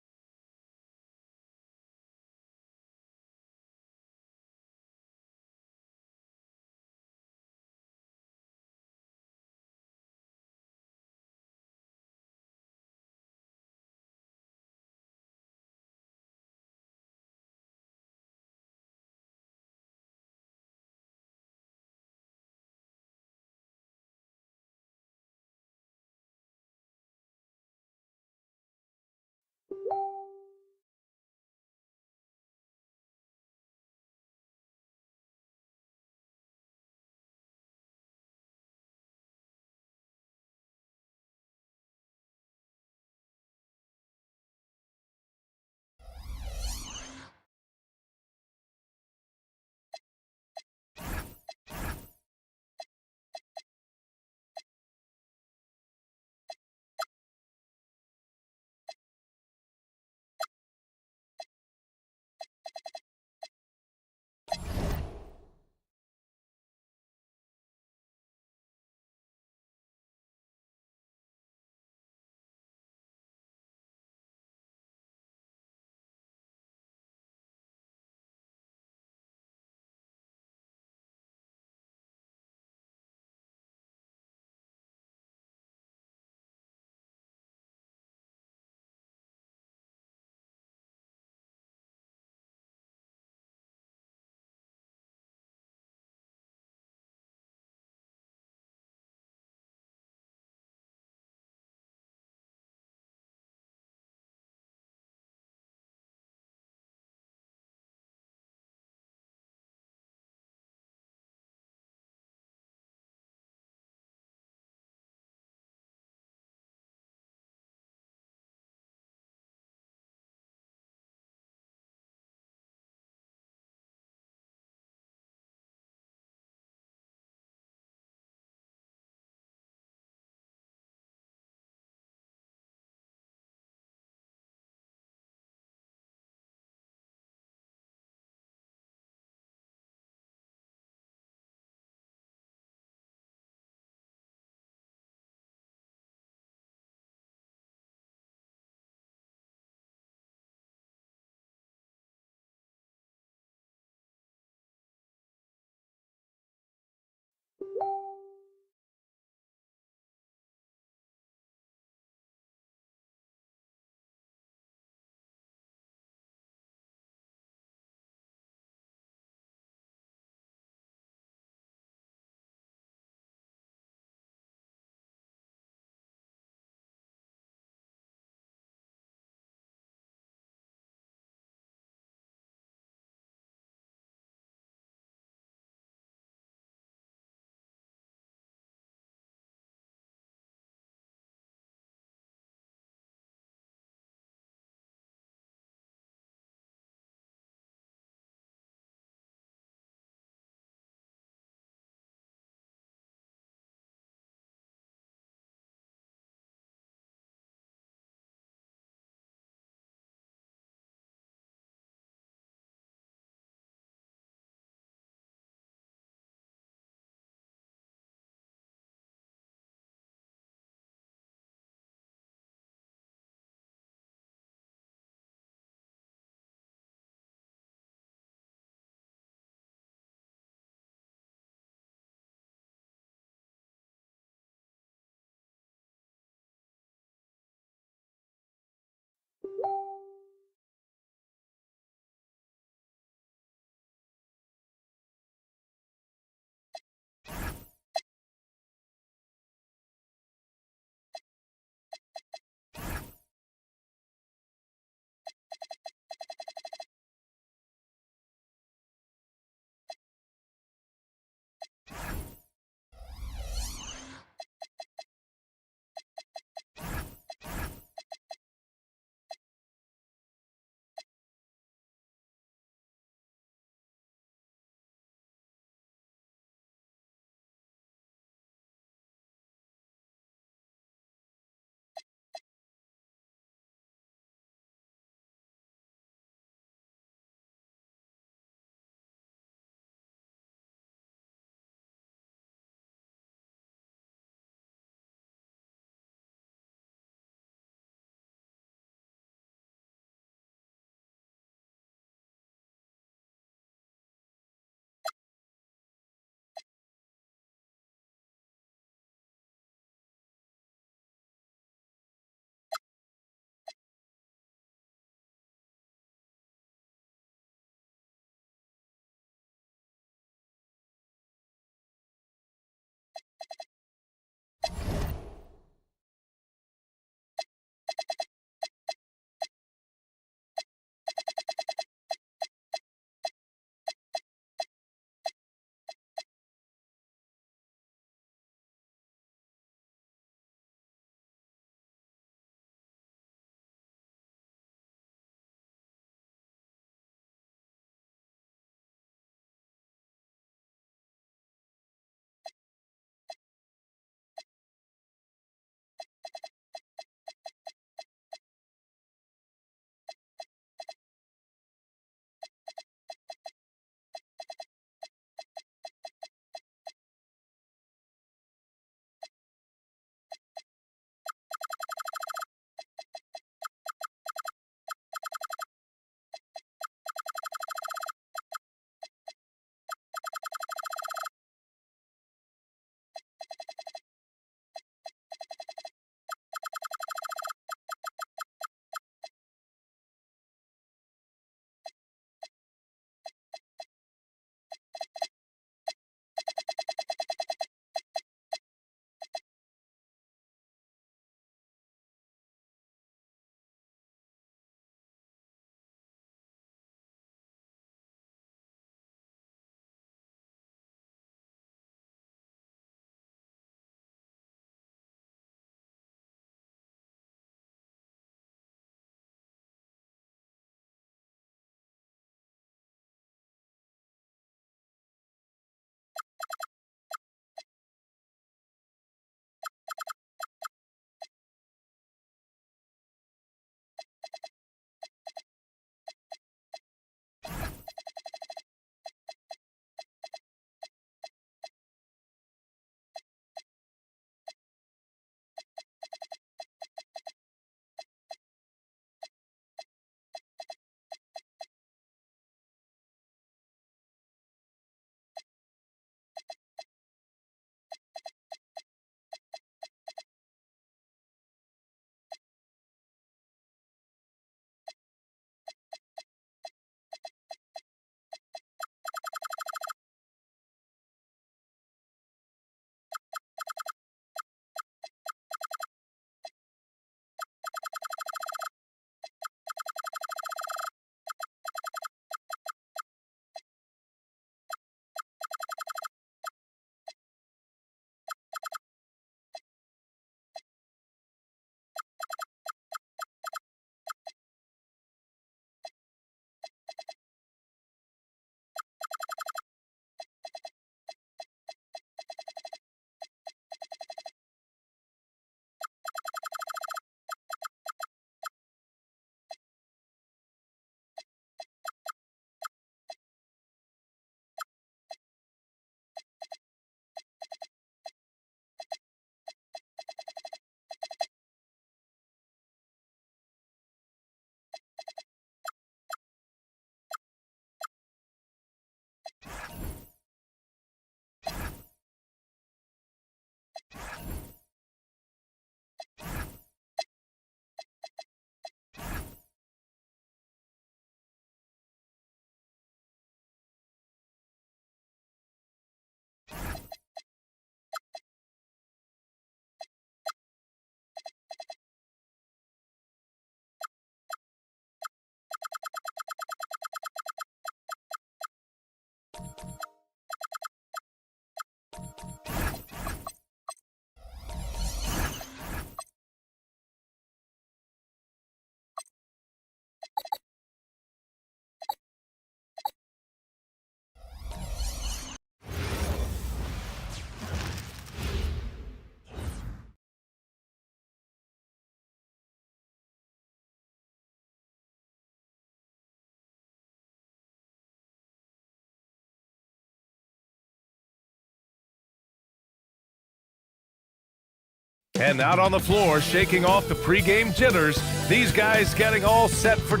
And out on the floor, shaking off the pregame jitters, these guys getting all set for...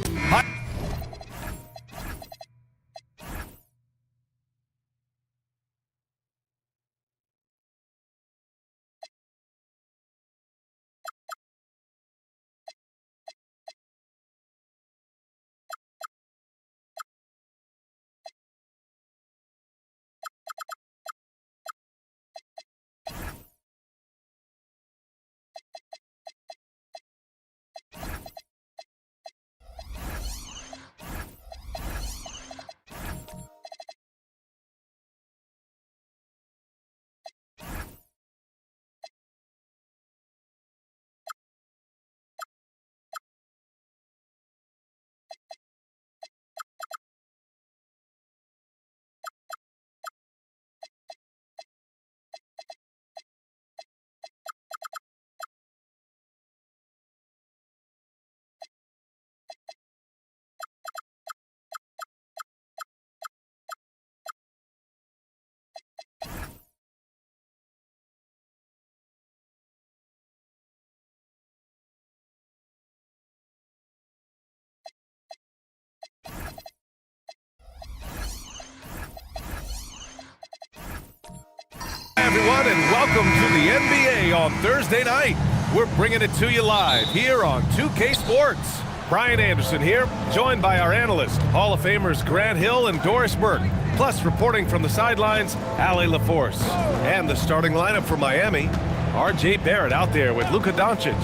Everyone, and welcome to the NBA on Thursday night. We're bringing it to you live here on 2K Sports. Brian Anderson here, joined by our analysts, Hall of Famers Grant Hill and Doris Burke. Plus, reporting from the sidelines, Allie LaForce. And the starting lineup for Miami, R.J. Barrett out there with Luka Doncic.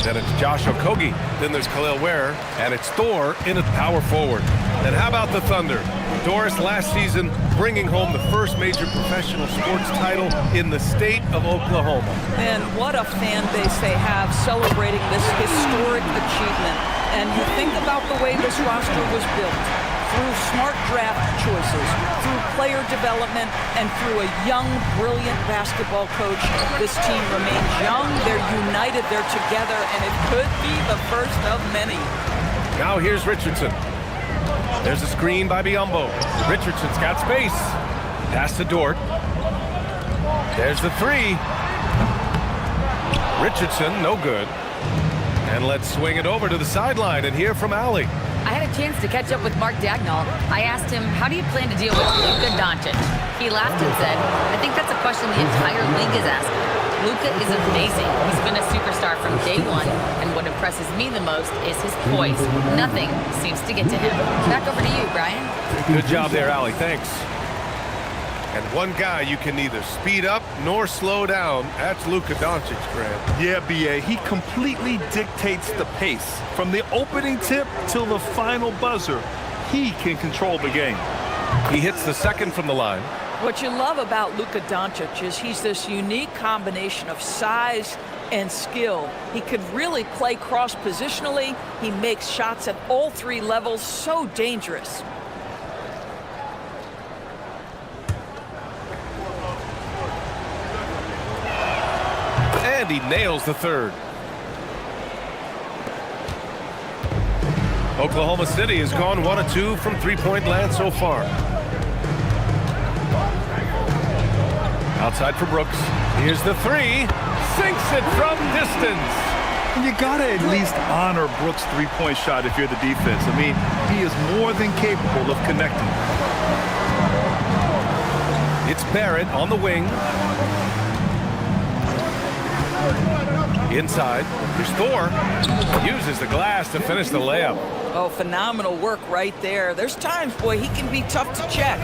Then it's Josh Okogie. Then there's Khalil Ware. And it's Thor in at power forward. And how about the Thunder? Doris last season bringing home the first major professional sports title in the state of Oklahoma. And what a fan base they have celebrating this historic achievement. And you think about the way this roster was built, through smart draft choices, through player development, and through a young, brilliant basketball coach. This team remains young, they're united, they're together, and it could be the first of many. Now here's Richardson. There's a screen by Biyombo. Richardson's got space. Pass to Dort. There's the three. Richardson, no good. And let's swing it over to the sideline and hear from Allie. I had a chance to catch up with Mark Dagnall. I asked him, how do you plan to deal with Luka Doncic? He laughed and said, I think that's a question the entire league is asking. Luka is amazing. He's been a superstar from day one, and what impresses me the most is his poise. Nothing seems to get to him. Back over to you, Brian. Good job there, Allie. Thanks. And one guy you can neither speed up nor slow down. That's Luka Doncic, Grant. Yeah, B.A. He completely dictates the pace. From the opening tip till the final buzzer, he can control the game. He hits the second from the line. What you love about Luka Doncic is he's this unique combination of size and skill. He could really play cross-positionally. He makes shots at all three levels, so dangerous. And he nails the third. Oklahoma City has gone 1 of 2 from three-point land so far. Outside for Brooks. Here's the three. Sinks it from distance. And you got to at least honor Brooks' three-point shot if you're the defense. I mean, he is more than capable of connecting. It's Barrett on the wing. Inside, here's Thor. Uses the glass to finish the layup. Oh, phenomenal work right there. There's times, boy, he can be tough to check.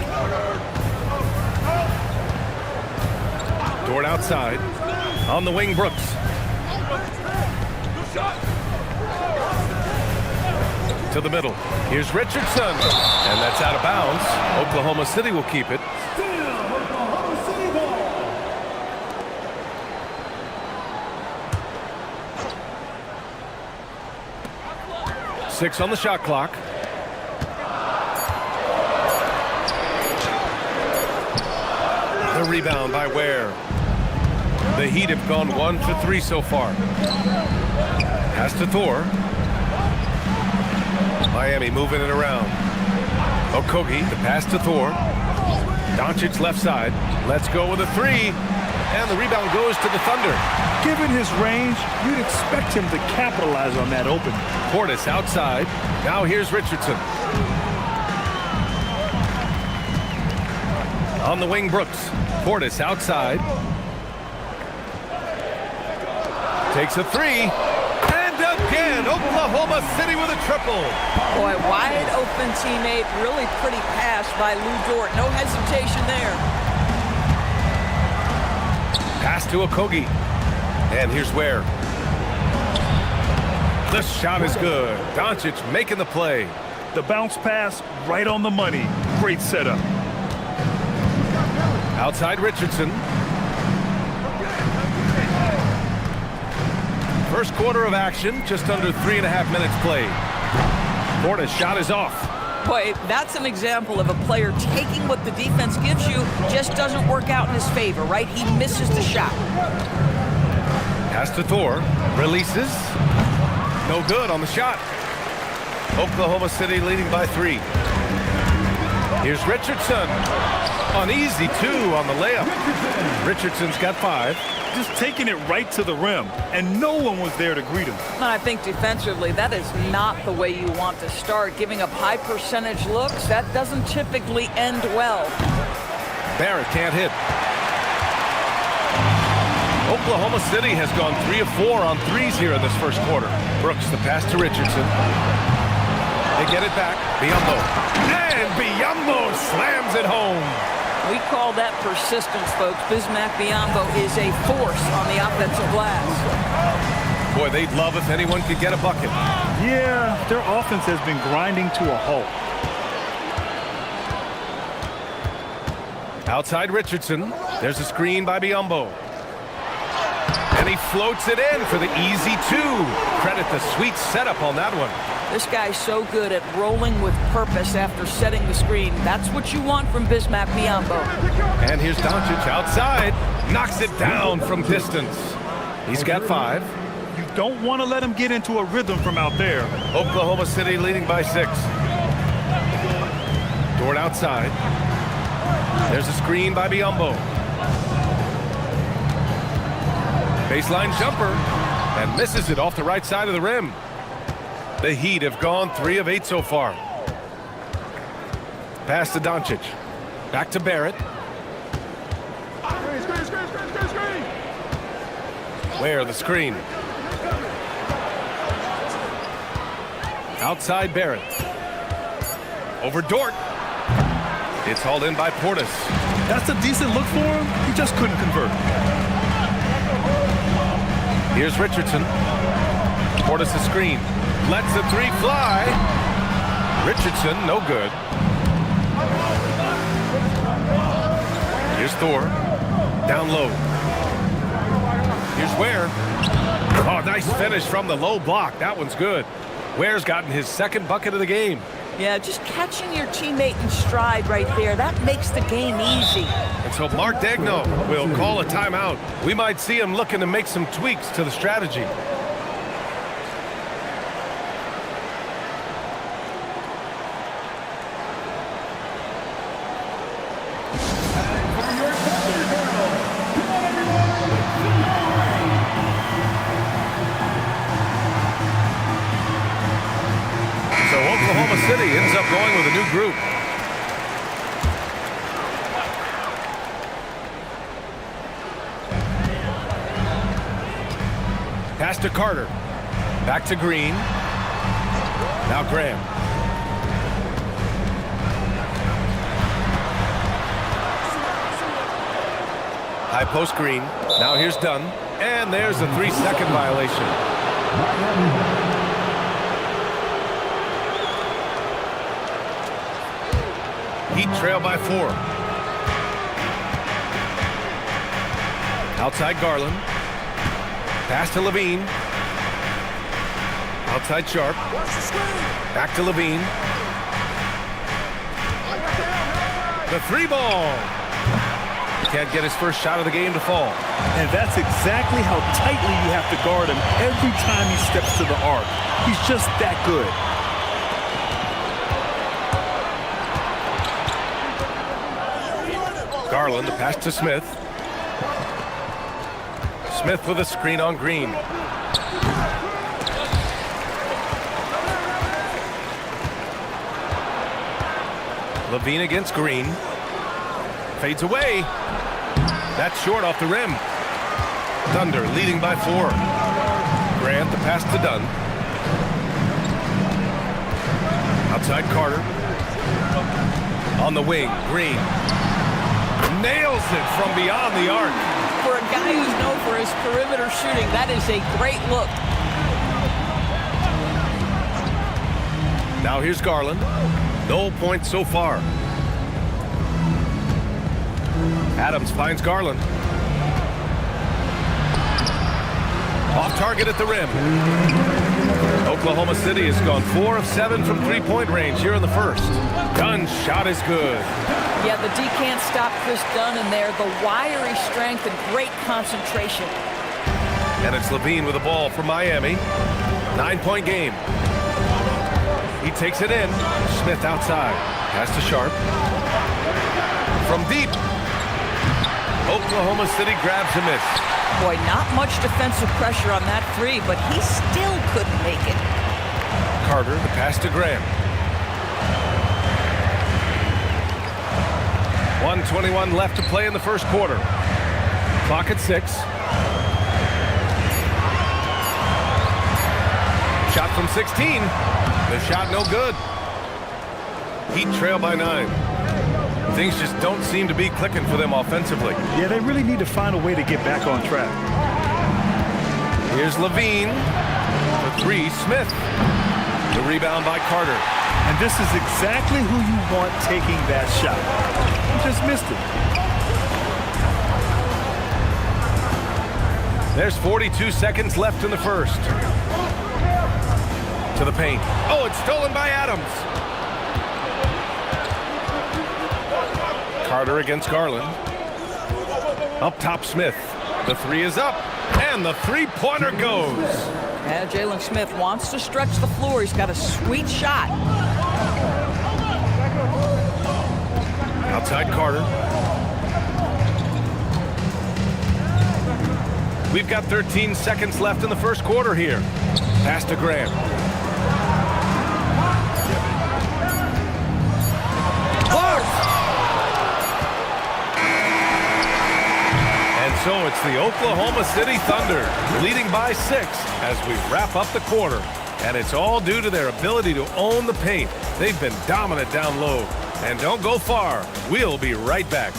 Dort outside. On the wing, Brooks. To the middle. Here's Richardson. And that's out of bounds. Oklahoma City will keep it. Six on the shot clock. The rebound by Ware. The Heat have gone 1 for 3 so far. Pass to Thor. Miami moving it around. Okogie, the pass to Thor. Doncic left side. Let's go with a three. And the rebound goes to the Thunder. Given his range, you'd expect him to capitalize on that open. Portis outside. Now here's Richardson. On the wing, Brooks. Portis outside. Takes a three. And again, Oklahoma City with a triple. Boy, wide open teammate. Really pretty pass by Lou Dort. No hesitation there. Pass to Okogie. And here's Ware. The shot is good. Doncic making the play. The bounce pass right on the money. Great setup. Outside Richardson. First quarter of action, just under 3.5 minutes played. Portis' shot is off. Boy, that's an example of a player taking what the defense gives you, just doesn't work out in his favor, right? He misses the shot. Pass to Thor. Releases. No good on the shot. Oklahoma City leading by 3. Here's Richardson. An easy 2 on the layup. Richardson's got 5. Just taking it right to the rim, and no one was there to greet him. I think defensively, that is not the way you want to start. Giving up high percentage looks, that doesn't typically end well. Barrett can't hit. Oklahoma City has gone 3 of 4 on threes here in this first quarter. Brooks, the pass to Richardson. They get it back. Biyombo. And Biyombo slams it home. We call that persistence, folks. Bismack Biyombo is a force on the offensive glass. Boy, they'd love if anyone could get a bucket. Yeah, their offense has been grinding to a halt. Outside Richardson. There's a screen by Biyombo. And he floats it in for the easy 2. Credit the sweet setup on that one. This guy's so good at rolling with purpose after setting the screen. That's what you want from Bismack Biyombo. And here's Doncic outside. Knocks it down from distance. He's got 5. You don't want to let him get into a rhythm from out there. Oklahoma City leading by 6. Dort outside. There's a screen by Biyombo. Baseline jumper. And misses it off the right side of the rim. The Heat have gone 3 of 8 so far. Pass to Doncic. Back to Barrett. Where the screen. Outside Barrett. Over Dort. It's hauled in by Portis. That's a decent look for him. He just couldn't convert. Here's Richardson. Portis a screen. Lets the 3 fly. Richardson, no good. Here's Thor. Down low. Here's Ware. Oh, nice finish from the low block. That one's good. Ware's gotten his second bucket of the game. Yeah, just catching your teammate in stride right there. That makes the game easy. And so Mark Daigneault will call a timeout. We might see him looking to make some tweaks to the strategy. So Oklahoma City ends up going with a new group. Pass to Carter. Back to Green. Now Graham. High post Green. Now here's Dunn. And there's a 3-second violation. Heat trail by 4. Outside Garland. Pass to Levine. Outside Sharp. Back to Levine. The 3-ball. Can't get his first shot of the game to fall. And that's exactly how tightly you have to guard him every time he steps to the arc. He's just that good. Garland, the pass to Smith. Smith with a screen on Green. Levine against Green. Fades away. That's short off the rim. Thunder leading by 4. Grant the pass to Dunn. Outside Carter. On the wing, Green. Nails it from beyond the arc. For a guy who's known for his perimeter shooting, that is a great look. Now here's Garland. No points so far. Adams finds Garland. Off target at the rim. Oklahoma City has gone 4 of 7 from three-point range here in the first. Dunn's shot is good. Yeah, the D can't stop Chris Dunn in there. The wiry strength and great concentration. And it's Levine with the ball for Miami. 9-point game. He takes it in. Smith outside. Pass to Sharp. From deep. Oklahoma City grabs a miss. Boy, not much defensive pressure on that 3, but he still couldn't make it. Carter, the pass to Graham. 1:21 left to play in the first quarter. Clock at 6. Shot from 16. The shot no good. Heat trail by 9. Things just don't seem to be clicking for them offensively. Yeah, they really need to find a way to get back on track. Here's Levine. For 3, Smith. The rebound by Carter. And this is exactly who you want taking that shot. He just missed it. There's 42 seconds left in the first. To the paint. Oh, it's stolen by Adams. Carter against Garland. Up top, Smith. The 3 is up. And the three-pointer goes. Yeah, Jalen Smith wants to stretch the floor. He's got a sweet shot. Outside Carter. We've got 13 seconds left in the first quarter here. Pass to Graham. So it's the Oklahoma City Thunder leading by 6 as we wrap up the quarter. And it's all due to their ability to own the paint. They've been dominant down low. And don't go far. We'll be right back.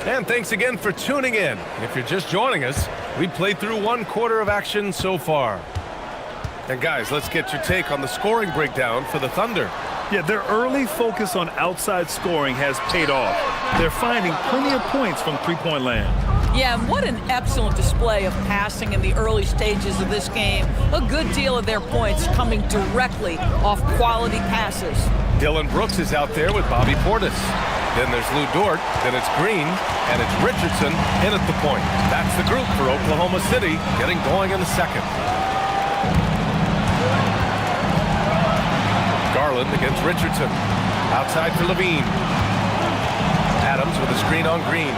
And thanks again for tuning in. If you're just joining us, we played through 1 quarter of action so far. And guys, let's get your take on the scoring breakdown for the Thunder. Yeah, their early focus on outside scoring has paid off. They're finding plenty of points from three-point land. Yeah, and what an excellent display of passing in the early stages of this game. A good deal of their points coming directly off quality passes. Dylan Brooks is out there with Bobby Portis. Then there's Lou Dort, then it's Green, and it's Richardson in at the point. That's the group for Oklahoma City getting going in the second. Garland against Richardson. Outside for Levine. Adams Adams with a screen on Green.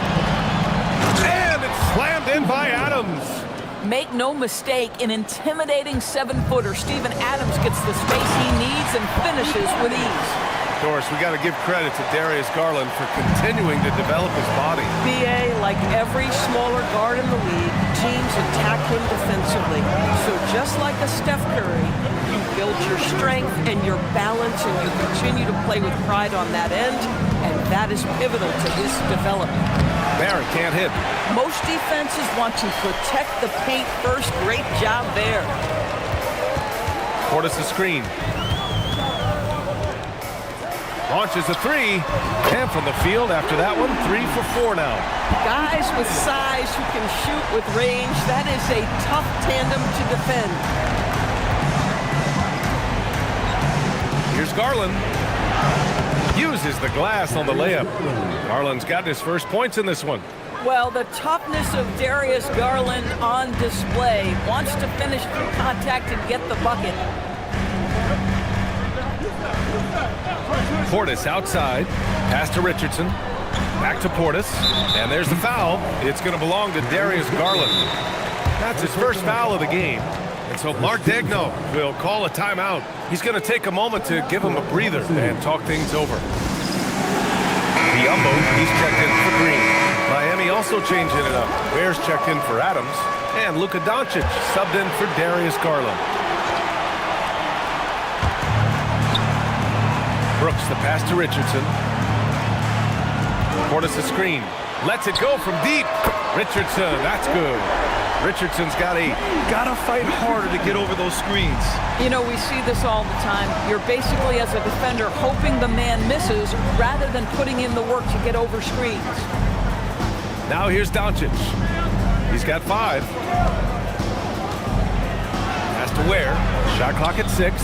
And it's slammed in by Adams. Make no mistake, an intimidating 7-footer, Steven Adams gets the space he needs and finishes with ease. Doris, we got to give credit to Darius Garland for continuing to develop his body. BA, like every smaller guard in the league, teams attack him defensively. So just like a Steph Curry, you build your strength and your balance, and you continue to play with pride on that end, and that is pivotal to his development. Barrett can't hit. Most defenses want to protect the paint first. Great job there. Portis the screen. Launches a three, and from the field after that one, 3 for 4 now. Guys with size who can shoot with range, that is a tough tandem to defend. Here's Garland. Uses the glass on the layup. Garland's got his first points in this one. Well, the toughness of Darius Garland on display. Wants to finish through contact and get the bucket. Portis outside, pass to Richardson, back to Portis, and there's the foul. It's going to belong to Darius Garland. That's his first foul of the game, and so Mark Degno will call a timeout. He's going to take a moment to give him a breather and talk things over. Biombo, he's checked in for Green. Miami also changing it up. Bears checked in for Adams, and Luka Doncic subbed in for Darius Garland. Brooks, the pass to Richardson. Portis the screen. Lets it go from deep. Richardson, that's good. Richardson's got 8. Gotta fight harder to get over those screens. You know, we see this all the time. You're basically, as a defender, hoping the man misses rather than putting in the work to get over screens. Now here's Doncic. He's got 5. Pass to Ware. Shot clock at 6.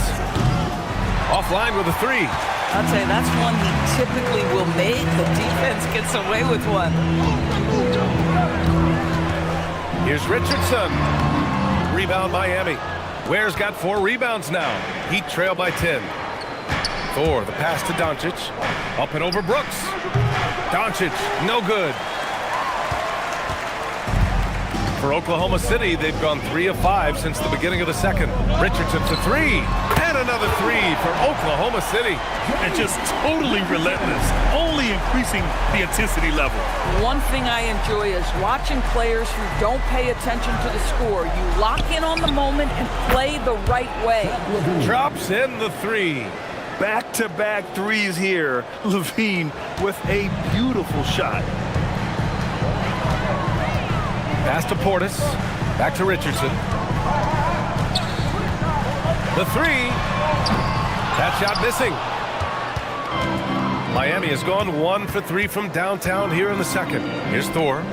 Offline with a 3. I'll tell you, that's one he typically will make. The defense gets away with one. Here's Richardson. Rebound Miami. Ware's got 4 rebounds now. Heat trail by 10. Thor, the pass to Doncic. Up and over Brooks. Doncic, no good. For Oklahoma City, they've gone 3 of 5 since the beginning of the second. Richardson for 3. And another 3 for Oklahoma City. And just totally relentless, only increasing the intensity level. One thing I enjoy is watching players who don't pay attention to the score. You lock in on the moment and play the right way. Drops in the 3. Back-to-back threes here. Levine with a beautiful shot. Pass to Portis. Back to Richardson. The 3. That shot missing. Miami has gone 1 for 3 from downtown here in the second. Here's Thor.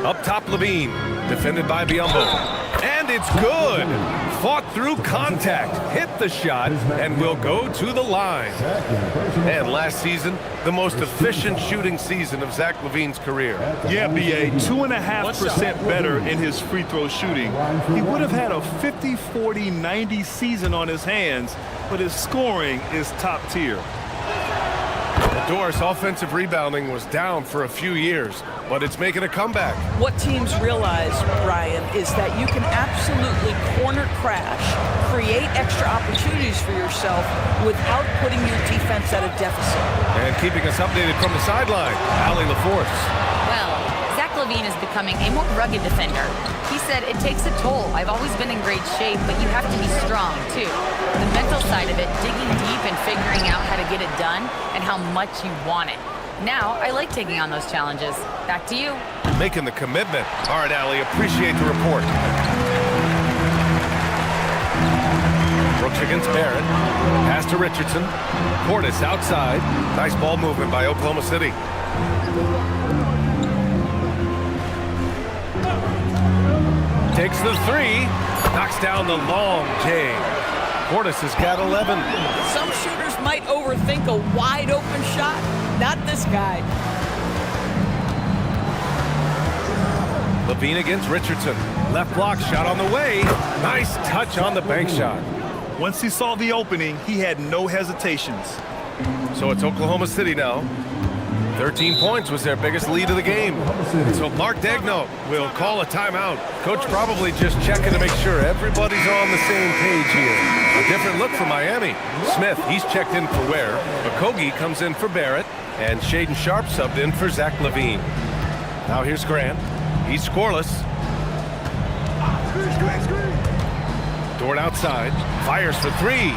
Up top, Levine. Defended by Biombo. And it's good. Fought through contact. Hit the shot and will go to the line. And last season, the most efficient shooting season of Zach LaVine's career. Yeah, BA, 2.5% better in his free throw shooting. He would have had a 50, 40, 90 season on his hands, but his scoring is top tier. Doris' offensive rebounding was down for a few years, but it's making a comeback. What teams realize, Brian, is that you can absolutely corner crash, create extra opportunities for yourself without putting your defense at a deficit. And keeping us updated from the sideline, Allie LaForce. Well, Zach LaVine is becoming a more rugged defender. He said, it takes a toll. I've always been in great shape, but you have to be strong, too. The mental side of it, digging deep and figuring out how to get it done and how much you want it. Now, I like taking on those challenges. Back to you. Making the commitment. All right, Allie, appreciate the report. Brooks against Barrett. Pass to Richardson. Portis outside. Nice ball movement by Oklahoma City. Takes the 3. Knocks down the long J. Portis has got 11. Some shooters might overthink a wide open shot. Not this guy. Levine against Richardson. Left block shot on the way. Nice touch on the bank shot. Once he saw the opening, he had no hesitations. So it's Oklahoma City now. 13 points was their biggest lead of the game. So Mark Daigneault will call a timeout. Coach probably just checking to make sure everybody's on the same page here. A different look for Miami. Smith, he's checked in for Ware. Okogie comes in for Barrett. And Shaden Sharp subbed in for Zach LaVine. Now here's Grant. He's scoreless. Dort outside. Fires for three.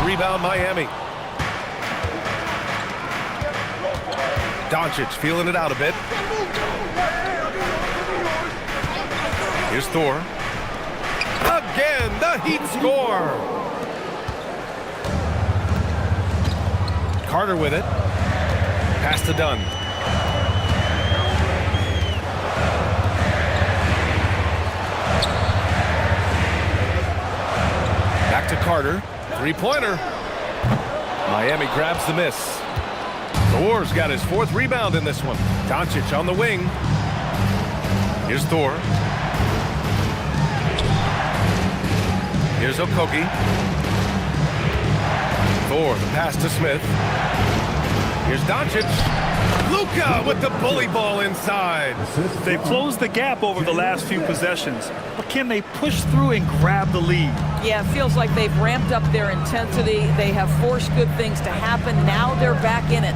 Rebound Miami. Doncic feeling it out a bit. Here's Thor. Again, the Heat score. Carter with it. Pass to Dunn. Back to Carter. Three-pointer. Miami grabs the miss. Thor's got his 4th rebound in this one. Doncic on the wing. Here's Thor. Here's Okogie. Thor, the pass to Smith. Here's Doncic. Luka with the bully ball inside. They've closed the gap over the last few possessions, but can they push through and grab the lead? Yeah, it feels like they've ramped up their intensity. They have forced good things to happen. Now they're back in it.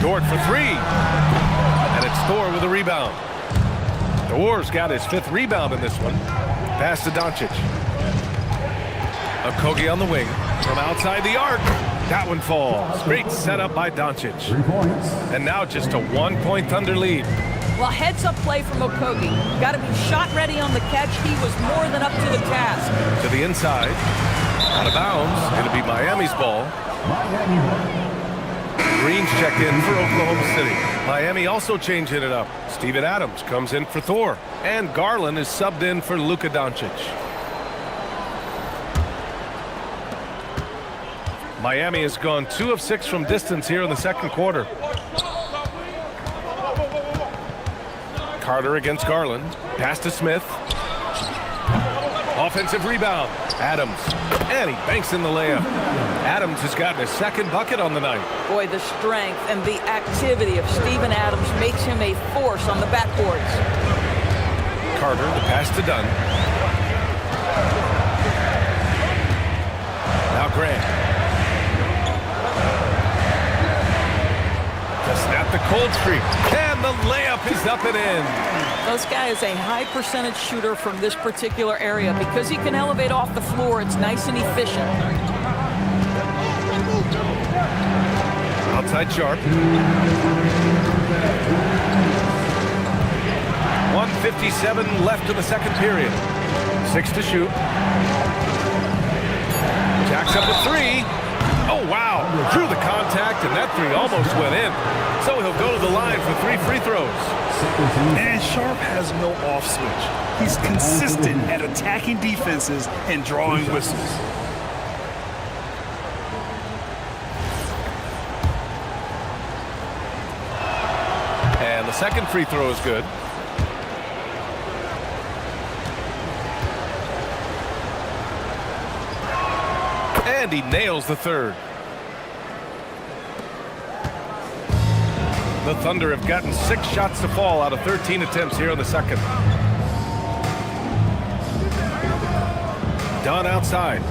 Dort for three. And it's Thor with a rebound. Thor's got his 5th rebound in this one. Pass to Doncic. Okogie on the wing. From outside the arc. That one falls. Great setup by Doncic. 3 points. And now just a 1-point Thunder lead. Well, heads-up play from Okogie. Got to be shot ready on the catch. He was more than up to the task. To the inside. Out of bounds. It'll be Miami's ball. Green's checked in for Oklahoma City. Miami also changing it up. Steven Adams comes in for Thor. And Garland is subbed in for Luka Doncic. Miami has gone 2 of 6 from distance here in the second quarter. Carter against Garland. Pass to Smith. Offensive rebound. Adams. And he banks in the layup. Adams has gotten his 2nd bucket on the night. Boy, the strength and the activity of Steven Adams makes him a force on the backboards. Carter, the pass to Dunn. Now Grant. To snap the cold streak. And the layup is up and in. This guy is a high percentage shooter from this particular area. Because he can elevate off the floor, it's nice and efficient. Outside Sharp. 1:57 left in the second period. 6 to shoot. Jacks up a 3. Oh, wow. Drew the contact, and that 3 almost went in. So he'll go to the line for 3 free throws. And Sharp has no off switch. He's consistent at attacking defenses and drawing whistles. And the second free throw is good. And he nails the 3rd. The Thunder have gotten 6 shots to fall out of 13 attempts here in the second. Dunn outside.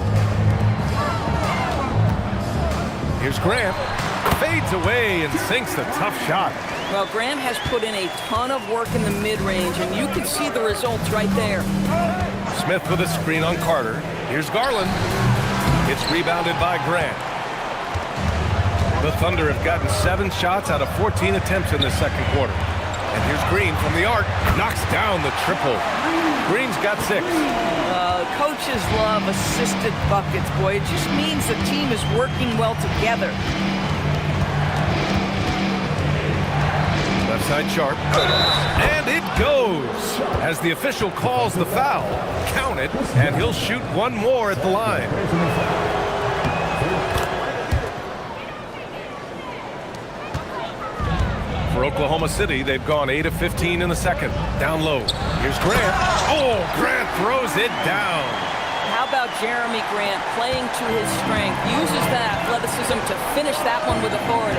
Here's Grant. Fades away and sinks the tough shot. Well, Grant has put in a ton of work in the mid-range, and you can see the results right there. Smith with a screen on Carter. Here's Garland. It's rebounded by Grant. The Thunder have gotten 7 shots out of 14 attempts in the second quarter. And here's Green from the arc. Knocks down the triple. Green's got 6. Coaches love assisted buckets, boy. It just means the team is working well together. Left side Sharp. And it goes. As the official calls the foul. Count it. And he'll shoot 1 more at the line. For Oklahoma City, they've gone 8 of 15 in the second. Down low. Here's Grant. Oh, Grant throws it down. How about Jeremy Grant playing to his strength. Uses that athleticism to finish that one with authority.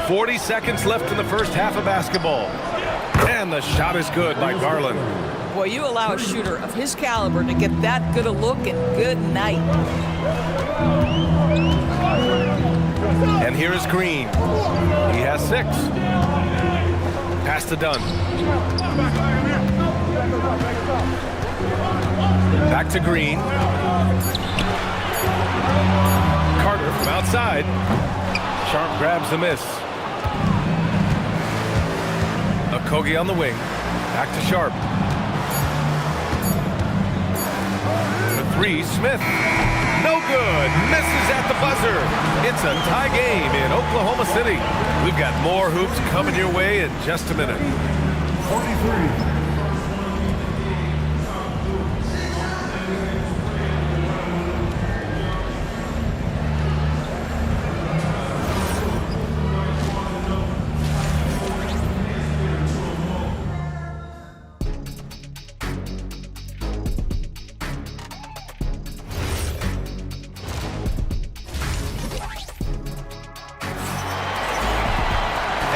40 seconds left in the first half of basketball. And the shot is good by Garland. Boy, you allow a shooter of his caliber to get that good a look, and good night. And here is Green. He has 6. Pass to Dunn. Back to Green. Carter from outside. Sharp grabs the miss. Okogie on the wing. Back to Sharp. The 3, Smith. No good. Misses at the buzzer. It's a tie game in Oklahoma City. We've got more hoops coming your way in just a minute. 43.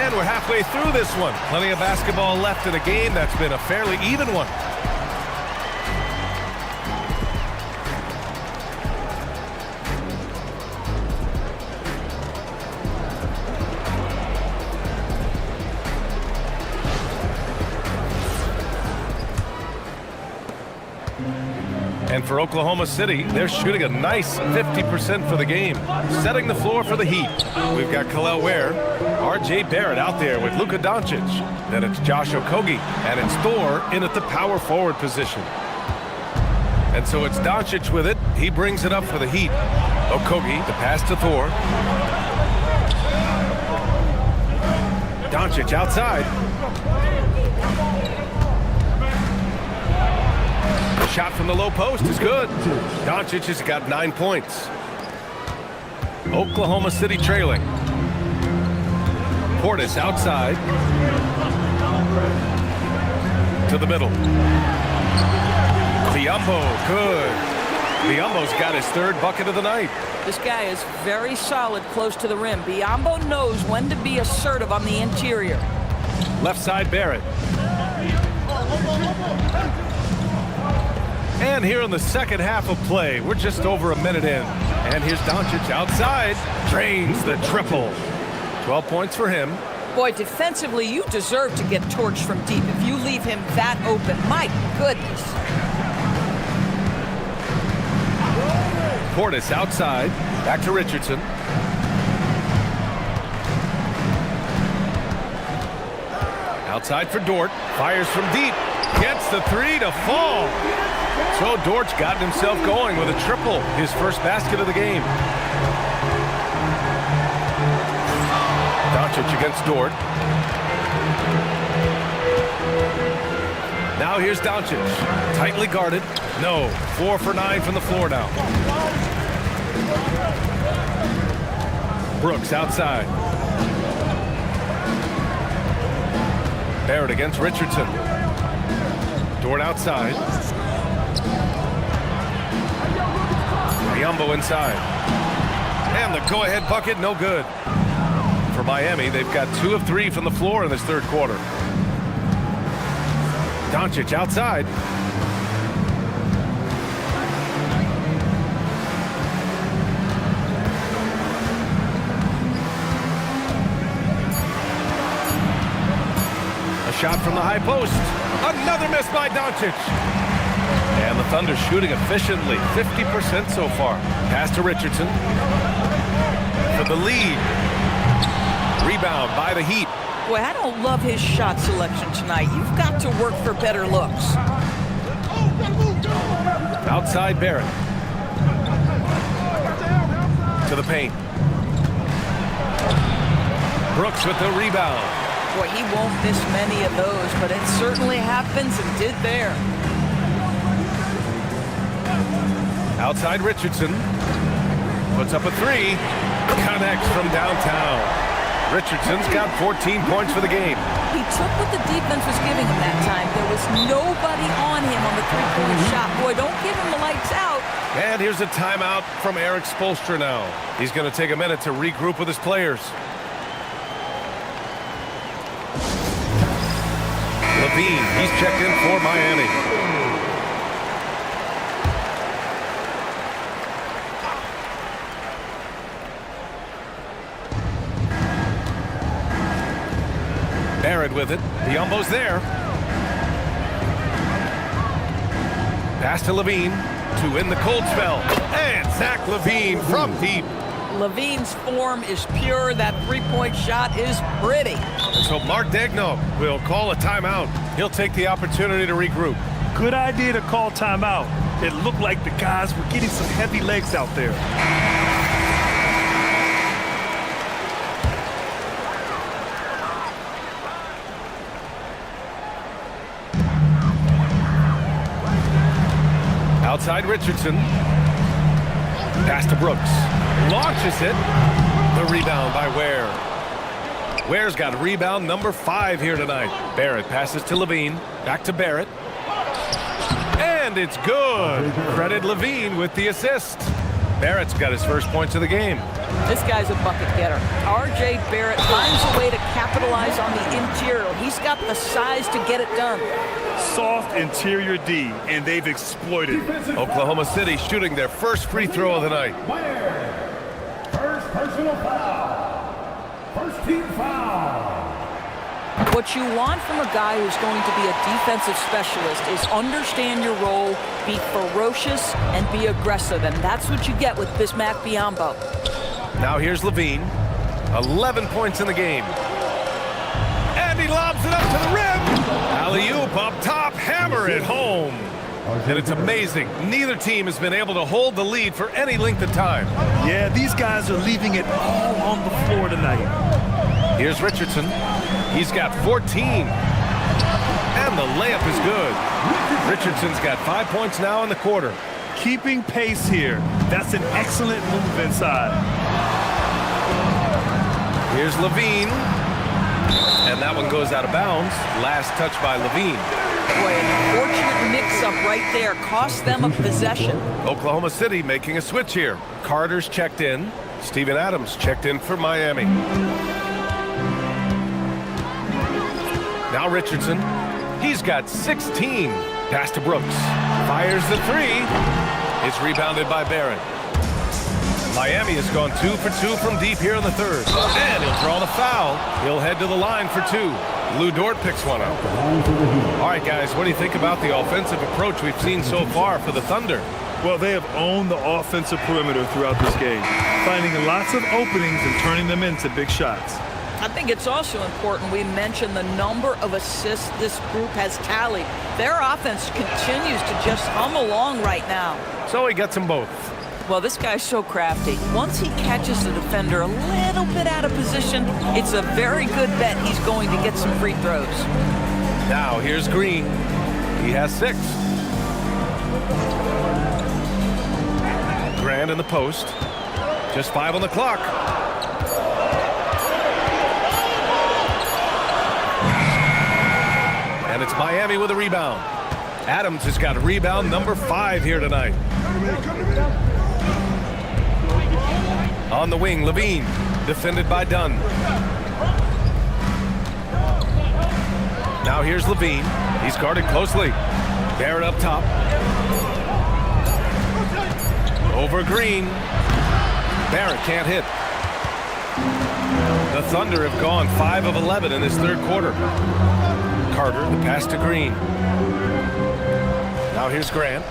And we're halfway through this one. Plenty of basketball left in a game that's been a fairly even one. And for Oklahoma City, they're shooting a nice 50% for the game, setting the floor for the Heat. We've got Kel'el Ware, R.J. Barrett out there with Luka Doncic. Then it's Josh Okogie, and it's Thor in at the power forward position. And so it's Doncic with it. He brings it up for the Heat. Okogie, the pass to Thor. Doncic outside. Shot from the low post is good. Doncic has got 9 points. Oklahoma City trailing. Portis outside. To the middle. Biyombo, good. Biyombo's got his 3rd bucket of the night. This guy is very solid close to the rim. Biyombo knows when to be assertive on the interior. Left side Barrett. And here in the second half of play, we're just over a minute in. And here's Doncic outside. Drains the triple. 12 points for him. Boy, defensively, you deserve to get torched from deep if you leave him that open. My goodness. Portis outside. Back to Richardson. Outside for Dort. Fires from deep. Gets the 3 to fall. So Dort's gotten himself going with a triple, his first basket of the game. Doncic against Dort. Now here's Doncic. Tightly guarded. No. 4 for 9 from the floor now. Brooks outside. Barrett against Richardson. Dort outside. Biyombo inside. And the go-ahead bucket, no good. For Miami, they've got 2 of 3 from the floor in this 3rd quarter. Doncic outside. A shot from the high post. Another miss by Doncic. And the Thunder shooting efficiently, 50% so far. Pass to Richardson. For the lead. Rebound by the Heat. Boy, I don't love his shot selection tonight. You've got to work for better looks. Outside Barrett. To the paint. Brooks with the rebound. Boy, he won't miss many of those, but it certainly happens and did there. Outside Richardson. Puts up a 3. Connects from downtown. Richardson's got 14 points for the game. He took what the defense was giving him that time. There was nobody on him on the three-point shot. Boy, don't give him the lights out. And here's a timeout from Eric Spoelstra now. He's going to take a minute to regroup with his players. Levine, he's checked in for Miami. Barrett with it. Biombo's there. Pass to Levine to end the cold spell. And Zach Levine from deep. Levine's form is pure. That three-point shot is pretty. So Mark Daigneault will call a timeout. He'll take the opportunity to regroup. Good idea to call timeout. It looked like the guys were getting some heavy legs out there. Outside Richardson. Pass to Brooks. Launches it. The rebound by Ware. Ware's got rebound number 5 here tonight. Barrett passes to Levine. Back to Barrett. And it's good. Credit Levine with the assist. Barrett's got his first points of the game. This guy's a bucket getter. R.J. Barrett finds a way to capitalize on the interior. He's got the size to get it done. Soft interior D, and they've exploited it. Oklahoma City shooting their first free throw of the night. First personal foul. First team foul. What you want from a guy who's going to be a defensive specialist is understand your role, be ferocious, and be aggressive. And that's what you get with Bismack Biyombo. Now here's Levine. 11 points in the game. And he lobs it up to the rim. Alley-oop up top, hammer it home. And it's amazing. Neither team has been able to hold the lead for any length of time. Yeah, these guys are leaving it all on the floor tonight. Here's Richardson. He's got 14. And the layup is good. Richardson's got 5 points now in the quarter. Keeping pace here. That's an excellent move inside. Here's Levine. And that one goes out of bounds. Last touch by Levine. Boy, an unfortunate mix-up right there. Cost them a possession. Oklahoma City making a switch here. Carter's checked in. Steven Adams checked in for Miami. Now Richardson. He's got 16. Pass to Brooks. Fires the three. It's rebounded by Barrett. Miami has gone 2 for 2 from deep here in the third. And he'll draw the foul. He'll head to the line for 2. Lou Dort picks one up. All right, guys, what do you think about the offensive approach we've seen so far for the Thunder? Well, they have owned the offensive perimeter throughout this game, finding lots of openings and turning them into big shots. I think it's also important we mention the number of assists this group has tallied. Their offense continues to just hum along right now. So he gets them both. Well, this guy's so crafty. Once he catches the defender a little bit out of position, it's a very good bet he's going to get some free throws. Now here's Green. He has 6. Grant in the post. Just 5 on the clock. And it's Miami with a rebound. Adams has got rebound number 5 here tonight. On the wing, Levine, defended by Dunn. Now here's Levine. He's guarded closely. Barrett up top. Over Green. Barrett can't hit. The Thunder have gone 5 of 11 in this third quarter. Carter, the pass to Green. Now here's Grant.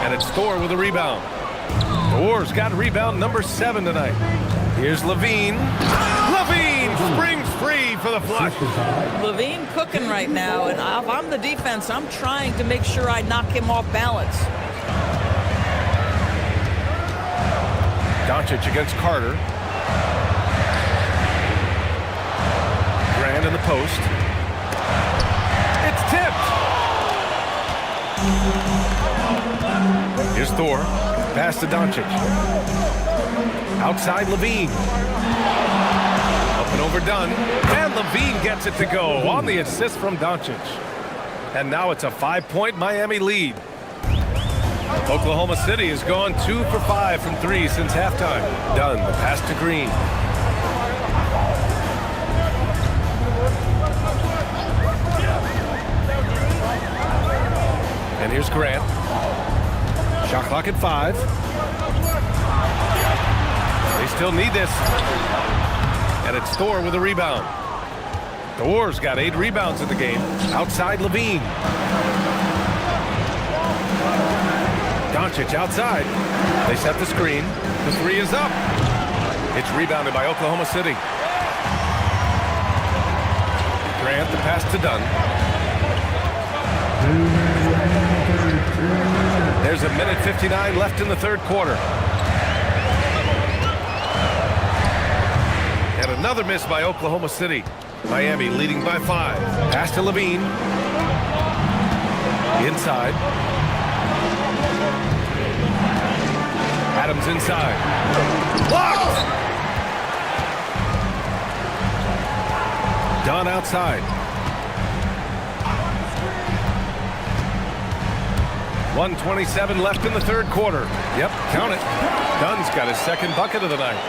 And it's Thor with a rebound. Thor's got rebound number 7 tonight. Here's Levine. Levine springs free for the flush. Levine cooking right now, and if I'm the defense, I'm trying to make sure I knock him off balance. Doncic against Carter. Grant in the post. It's tipped. Here's Thor. Pass to Doncic. Outside Levine. Up and over Dunn. And Levine gets it to go on the assist from Doncic. And now it's a 5-point Miami lead. Oklahoma City has gone 2 for 5 from 3 since halftime. Dunn, the pass to Green. And here's Grant. Shot clock at 5. They still need this. And it's Thor with a rebound. Thor's got 8 rebounds in the game. Outside Levine. Doncic outside. They set the screen. The 3 is up. It's rebounded by Oklahoma City. Grant, the pass to Dunn. There's a minute 59 left in the third quarter. And another miss by Oklahoma City. Miami leading by 5. Pass to Levine. Inside. Adams inside. Blocked! Dunn outside. 1:27 left in the third quarter. Yep, count it. Dunn's got his second bucket of the night.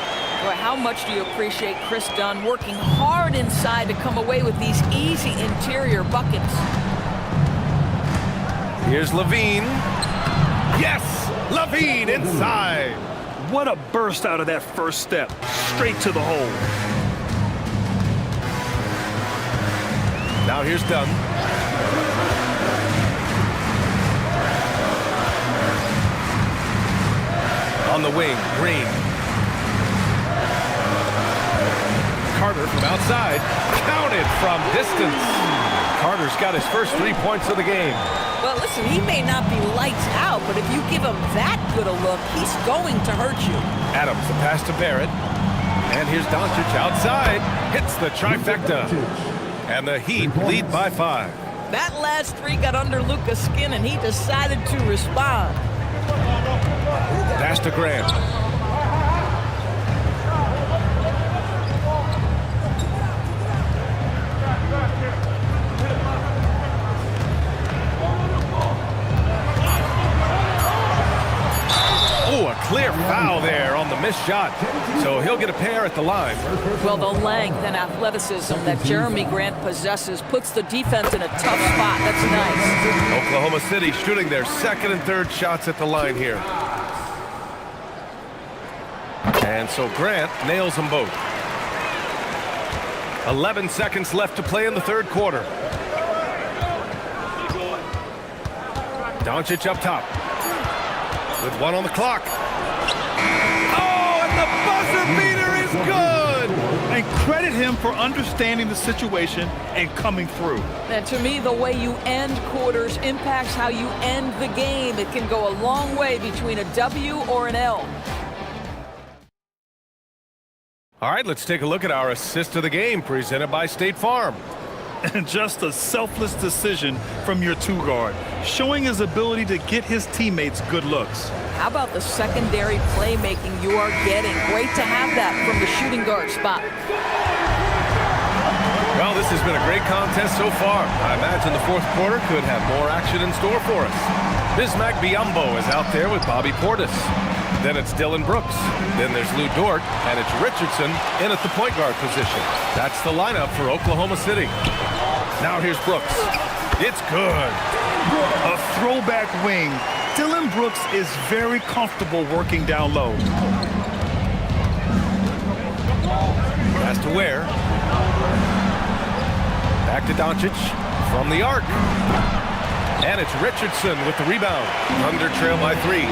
Boy, how much do you appreciate Chris Dunn working hard inside to come away with these easy interior buckets? Here's Levine. Yes! Levine inside! What a burst out of that first step. Straight to the hole. Now here's Dunn. On the wing, Green. Carter from outside. Counted from distance. Carter's got his first 3 points of the game. Well, listen, he may not be lights out, but if you give him that good a look, he's going to hurt you. Adams, the pass to Barrett. And here's Doncic outside. Hits the trifecta. And the Heat lead by 5. That last 3 got under Luka's skin, and he decided to respond. Pass to Grant. Oh, a clear foul there on the missed shot. So he'll get a pair at the line. Well, the length and athleticism that Jeremy Grant possesses puts the defense in a tough spot. That's nice. Oklahoma City shooting their second and third shots at the line here. And so Grant nails them both. 11 seconds left to play in the third quarter. Doncic up top. With 1 on the clock. Oh, and the buzzer beater is good! And credit him for understanding the situation and coming through. And to me, the way you end quarters impacts how you end the game. It can go a long way between a W or an L. All right, let's take a look at our assist of the game presented by State Farm. And just a selfless decision from your 2-guard, showing his ability to get his teammates good looks. How about the secondary playmaking you are getting? Great to have that from the shooting guard spot. Well, this has been a great contest so far. I imagine the fourth quarter could have more action in store for us. Bismack Biyombo is out there with Bobby Portis. Then it's Dylan Brooks. Then there's Lou Dort, and it's Richardson in at the point guard position. That's the lineup for Oklahoma City. Now here's Brooks. It's good. A throwback wing. Dylan Brooks is very comfortable working down low. Pass to Ware. Back to Doncic from the arc. And it's Richardson with the rebound. Thunder trail by 3.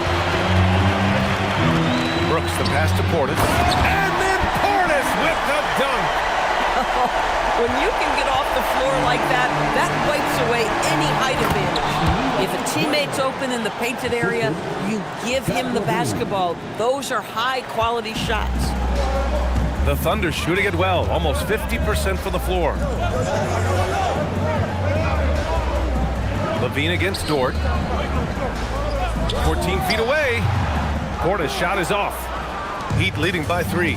Brooks, the pass to Portis. And then Portis with the dunk. When you can get off the floor like that, that wipes away any height advantage. If a teammate's open in the painted area, you give him the basketball. Those are high-quality shots. The Thunder shooting it well, almost 50% from the floor. Levine against Dort. 14 feet away. Portis' shot is off. Heat leading by 3.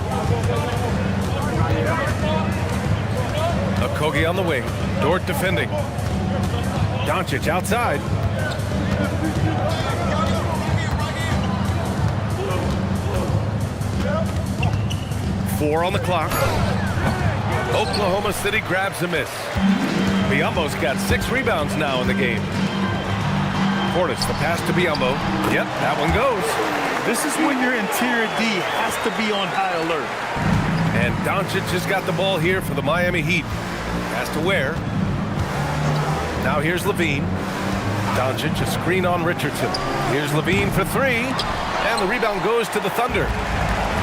Okogie on the wing. Dort defending. Doncic outside. Four on the clock. Oklahoma City grabs a miss. Biyombo's got 6 rebounds now in the game. Portis, the pass to Biyombo. Yep, that one goes. This is when your interior D has to be on high alert. And Doncic has got the ball here for the Miami Heat. Pass to Ware. Now here's Levine. Doncic, a screen on Richardson. Here's Levine for 3. And the rebound goes to the Thunder.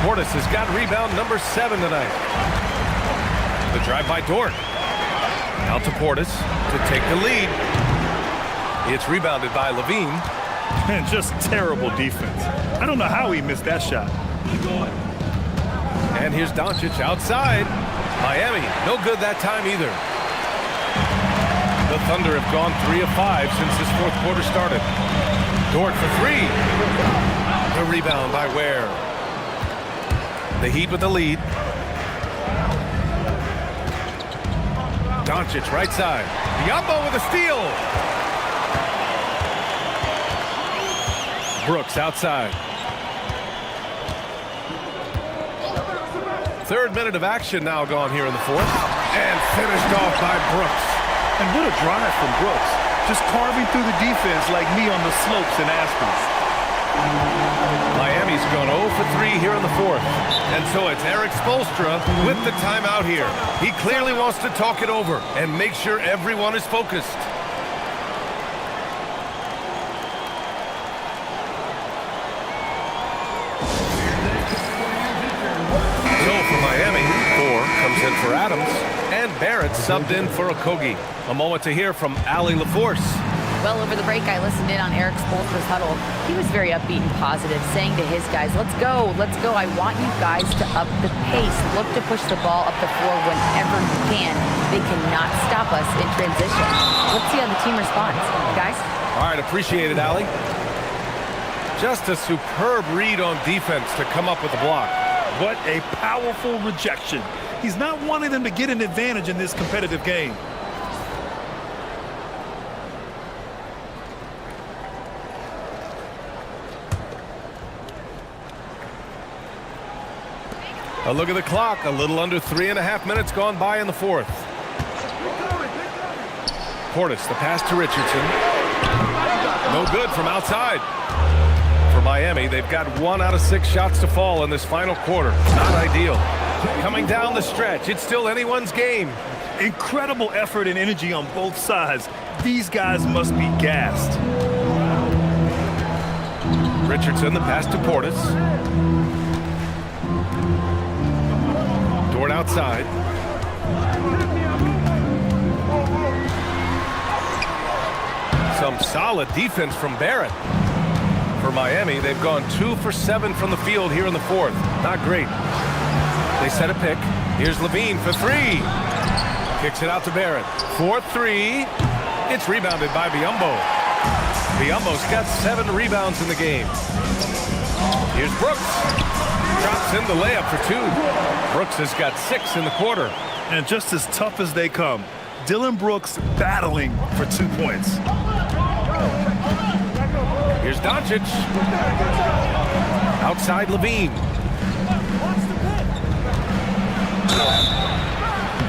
Portis has got rebound number 7 tonight. The drive by Dort. Out to Portis to take the lead. It's rebounded by Levine. And just terrible defense. I don't know how he missed that shot. And here's Doncic outside. Miami, no good that time either. The Thunder have gone 3 of 5 since this fourth quarter started. Dort for 3. The rebound by Ware. The Heat with the lead. Doncic right side. Biyombo with a steal. Brooks outside. Third minute of action now gone here in the fourth. And finished off by Brooks. And what a drive from Brooks. Just carving through the defense like me on the slopes in Aspens. Miami's gone 0 for 3 here in the fourth. And so it's Eric Spoelstra with the timeout here. He clearly wants to talk it over and make sure everyone is focused. So for Miami, 4 comes in for Adams. And Barrett subbed in for Okogie. A moment to hear from Allie LaForce. Well, over the break, I listened in on Eric Spoelstra's huddle. He was very upbeat and positive, saying to his guys, let's go. I want you guys to up the pace. Look to push the ball up the floor whenever you can. They cannot stop us in transition. Let's see how the team responds. Guys? All right, appreciate it, Allie. Just a superb read on defense to come up with the block. What a powerful rejection. He's not wanting them to get an advantage in this competitive game. A look at the clock. A little under 3.5 minutes gone by in the fourth. Portis, the pass to Richardson. No good from outside. For Miami, they've got 1 out of 6 shots to fall in this final quarter. Not ideal. Coming down the stretch, it's still anyone's game. Incredible effort and energy on both sides. These guys must be gassed. Richardson, the pass to Portis. Dort outside. Some solid defense from Barrett. For Miami, they've gone 2 for 7 from the field here in the fourth. Not great. They set a pick. Here's Levine for 3. Kicks it out to Barrett. 4-3. It's rebounded by Biyombo. Biyombo's got 7 rebounds in the game. Here's Brooks. Drops in the layup for 2. Brooks has got 6 in the quarter. And just as tough as they come, Dillon Brooks battling for 2 points. Here's Doncic. Outside Levine.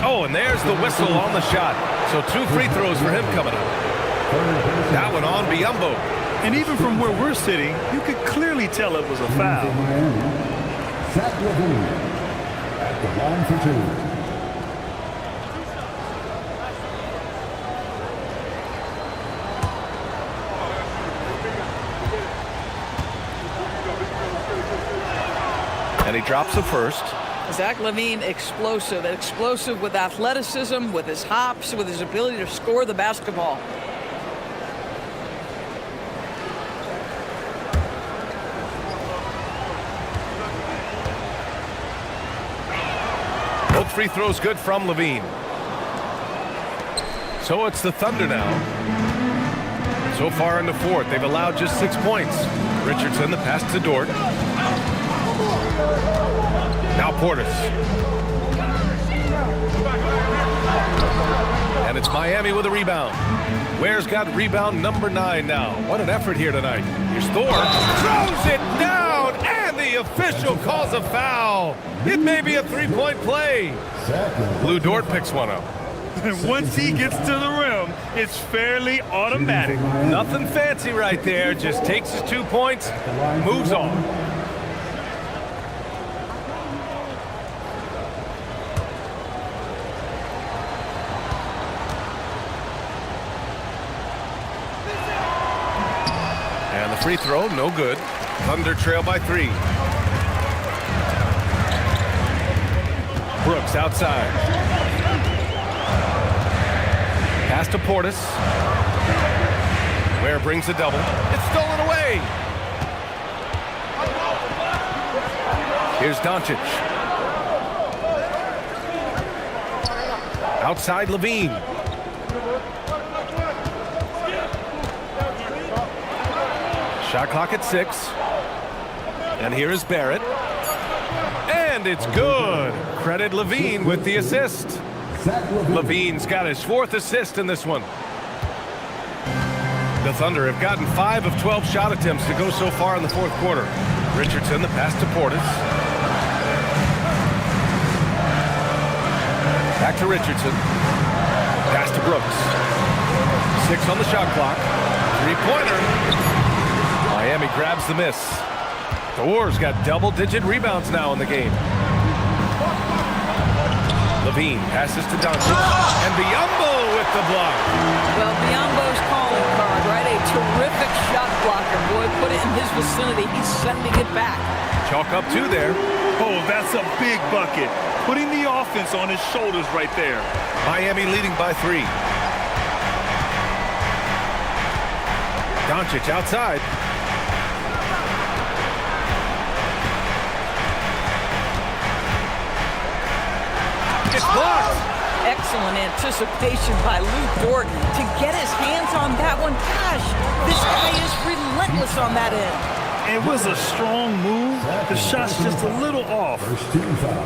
Oh, and there's the whistle on the shot. So 2 free throws for him coming up. That one on Biyombo. And even from where we're sitting, you could clearly tell it was a foul. Zach Levine at the line for 2. And he drops the first. Zach Levine, explosive with athleticism, with his hops, with his ability to score the basketball. Both free throws good from Levine. So it's the Thunder now. So far in the fourth, they've allowed just 6 points. Richardson, the pass to Dort. Now Portis. And it's Miami with a rebound. Ware's got rebound number 9 now. What an effort here tonight. Here's Thor. Throws it down, and the official calls a foul. It may be a 3-point play. Lou Dort picks one up. And once he gets to the rim, it's fairly automatic. Nothing fancy right there. Just takes his 2 points, moves on. And the free throw, no good. Thunder trail by 3. Brooks outside. Pass to Portis. Ware brings the double. It's stolen away. Here's Doncic. Outside Levine. Shot clock at 6. And here is Barrett. And it's good. Credit Levine with the assist. Levine's got his 4th assist in this one. The Thunder have gotten 5 of 12 shot attempts to go so far in the 4th quarter. Richardson, the pass to Portis. Back to Richardson. Pass to Brooks. 6 on the shot clock. 3-pointer. Miami grabs the miss. The Warriors got double-digit rebounds now in the game. Levine passes to Doncic, and Biyombo with the block. Well, Biyombo's calling card, right? A terrific shot blocker. Boy, put it in his vicinity. He's sending it back. Chalk up 2 there. Oh, that's a big bucket. Putting the offense on his shoulders right there. Miami leading by 3. Doncic outside. It's blocked. Excellent anticipation by Lou Dort to get his hands on that one. Gosh, this guy is relentless on that end. It was a strong move. The shot's just a little off.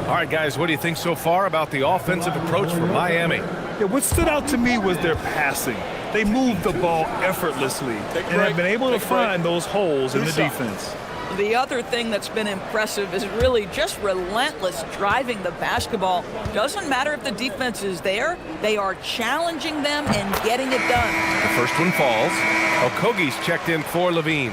All right, guys, what do you think so far about the offensive approach for Miami? Yeah, what stood out to me was their passing. They moved the ball effortlessly and have been able to find those holes in the defense. The other thing that's been impressive is really just relentless driving the basketball. Doesn't matter if the defense is there, they are challenging them and getting it done. The first one falls. Okogie's checked in for Levine.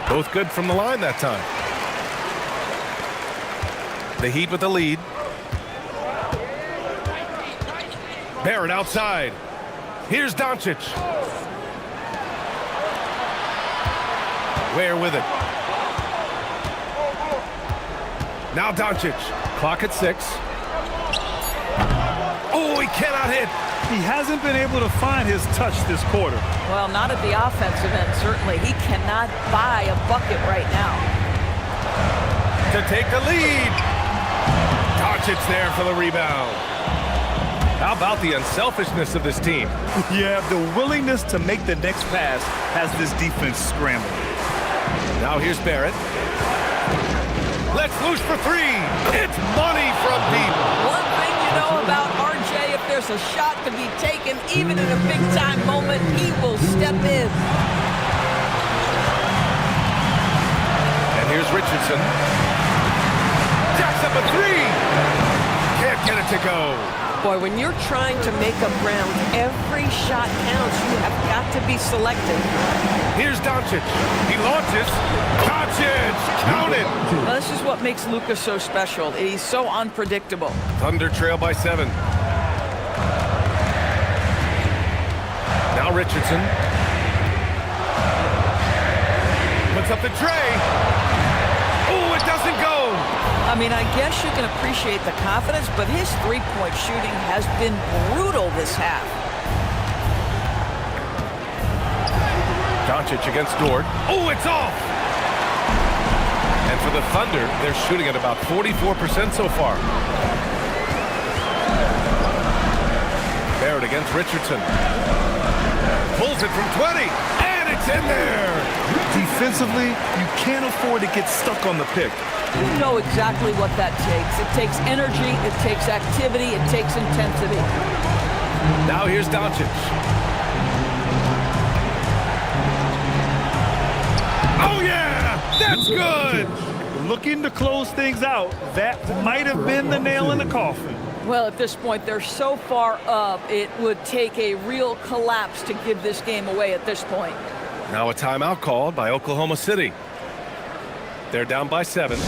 Both good from the line that time. The Heat with the lead. Barrett outside. Here's Doncic. Ware with it. Now Doncic. Clock at 6. Oh, he cannot hit. He hasn't been able to find his touch this quarter. Well, not at the offensive end, certainly. He cannot buy a bucket right now. To take the lead. Doncic there for the rebound. How about the unselfishness of this team? Yeah, the willingness to make the next pass has this defense scrambling. Now here's Barrett. Let's loose for 3. It's money from deep. One thing you know about RJ, if there's a shot to be taken, even in a big-time moment, he will step in. And here's Richardson. Jacks up a 3. Can't get it to go. Boy, when you're trying to make up ground, every shot counts. You have got to be selective. Here's Doncic. He launches. Doncic, count it. Well, this is what makes Luka so special. He's so unpredictable. Thunder trail by 7. Now Richardson. Puts up the tray. Oh, it doesn't go. I mean, I guess you can appreciate the confidence, but his three-point shooting has been brutal this half. Doncic against Dort. Oh, it's off! And for the Thunder, they're shooting at about 44% so far. Barrett against Richardson. Pulls it from 20, and it's in there! Defensively, you can't afford to get stuck on the pick. You know exactly what that takes. It takes energy, it takes activity, it takes intensity. Now here's Doncic. Oh, yeah! That's good! Looking to close things out. That might have been the nail in the coffin. Well, at this point, they're so far up, it would take a real collapse to give this game away at this point. Now a timeout called by Oklahoma City. They're down by 7.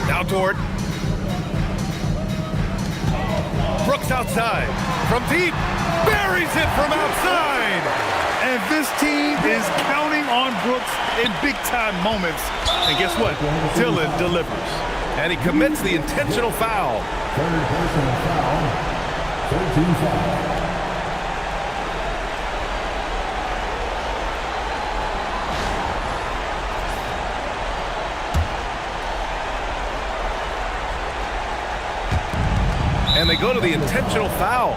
Now Dort. Brooks outside. From deep. Buries it from outside. And this team is counting on Brooks in big-time moments. And guess what? Dylan delivers. And he commits the intentional foul. Third personal foul. 13 foul. And they go to the intentional foul.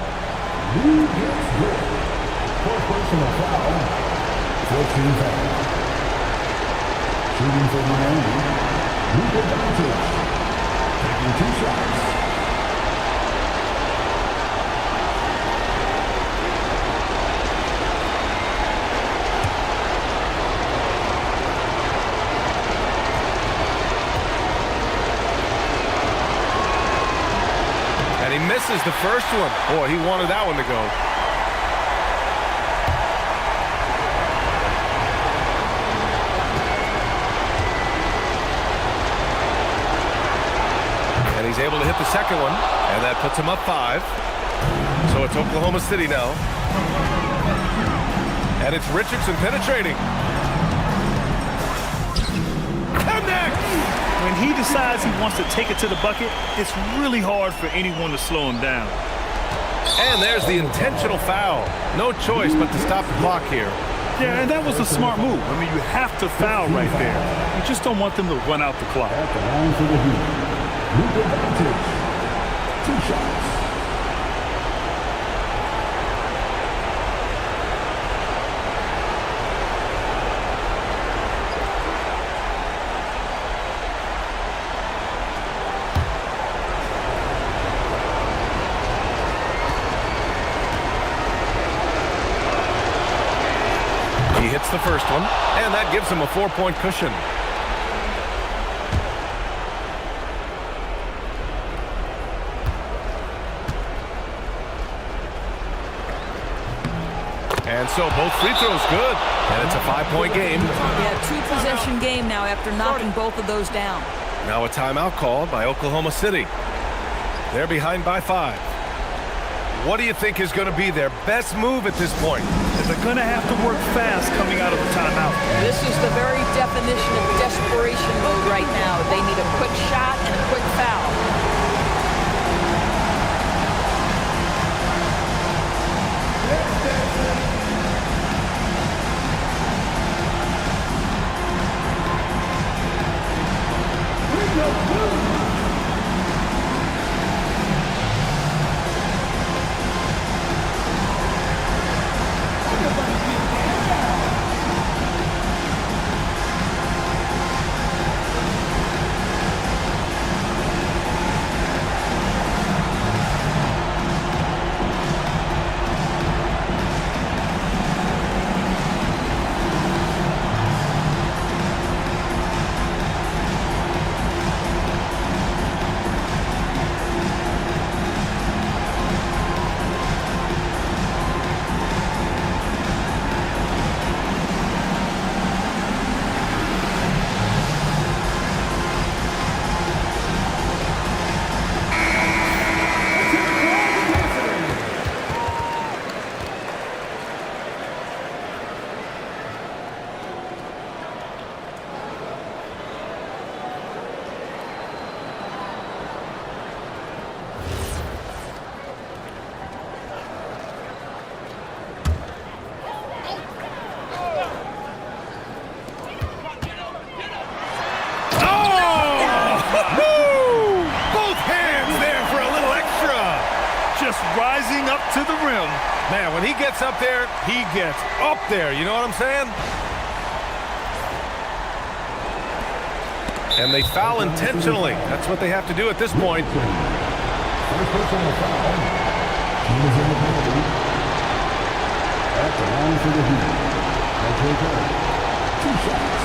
Fourth personal foul. 14 foul. Shooting for Miami. Luka Doncic. Taking 2 shots. He misses the first one. Boy, he wanted that one to go. And he's able to hit the second one, and that puts him up 5. So it's Oklahoma City now. And it's Richardson penetrating. Connect! When he decides he wants to take it to the bucket, it's really hard for anyone to slow him down. And there's the intentional foul. No choice but to stop the clock here. Yeah, and that was a smart move. I mean, you have to foul right there. You just don't want them to run out the clock. At the line for the Heat. Luka Doncic. 2 shots. He hits the first one, and that gives him a 4-point cushion. And so both free throws good, and it's a 5-point game. Yeah, 2-possession game now after knocking both of those down. Now a timeout called by Oklahoma City. They're behind by 5. What do you think is going to be their best move at this point? They're going to have to work fast coming out of the timeout. This is the very definition of desperation mode right now. They need a quick shot and a quick foul. Rising up to the rim. Man, when he gets up there, he gets up there. You know what I'm saying? And they foul intentionally. That's what they have to do at this point. First personal foul. Team is in the penalty. At the line for the Heat. They'll take 2 shots.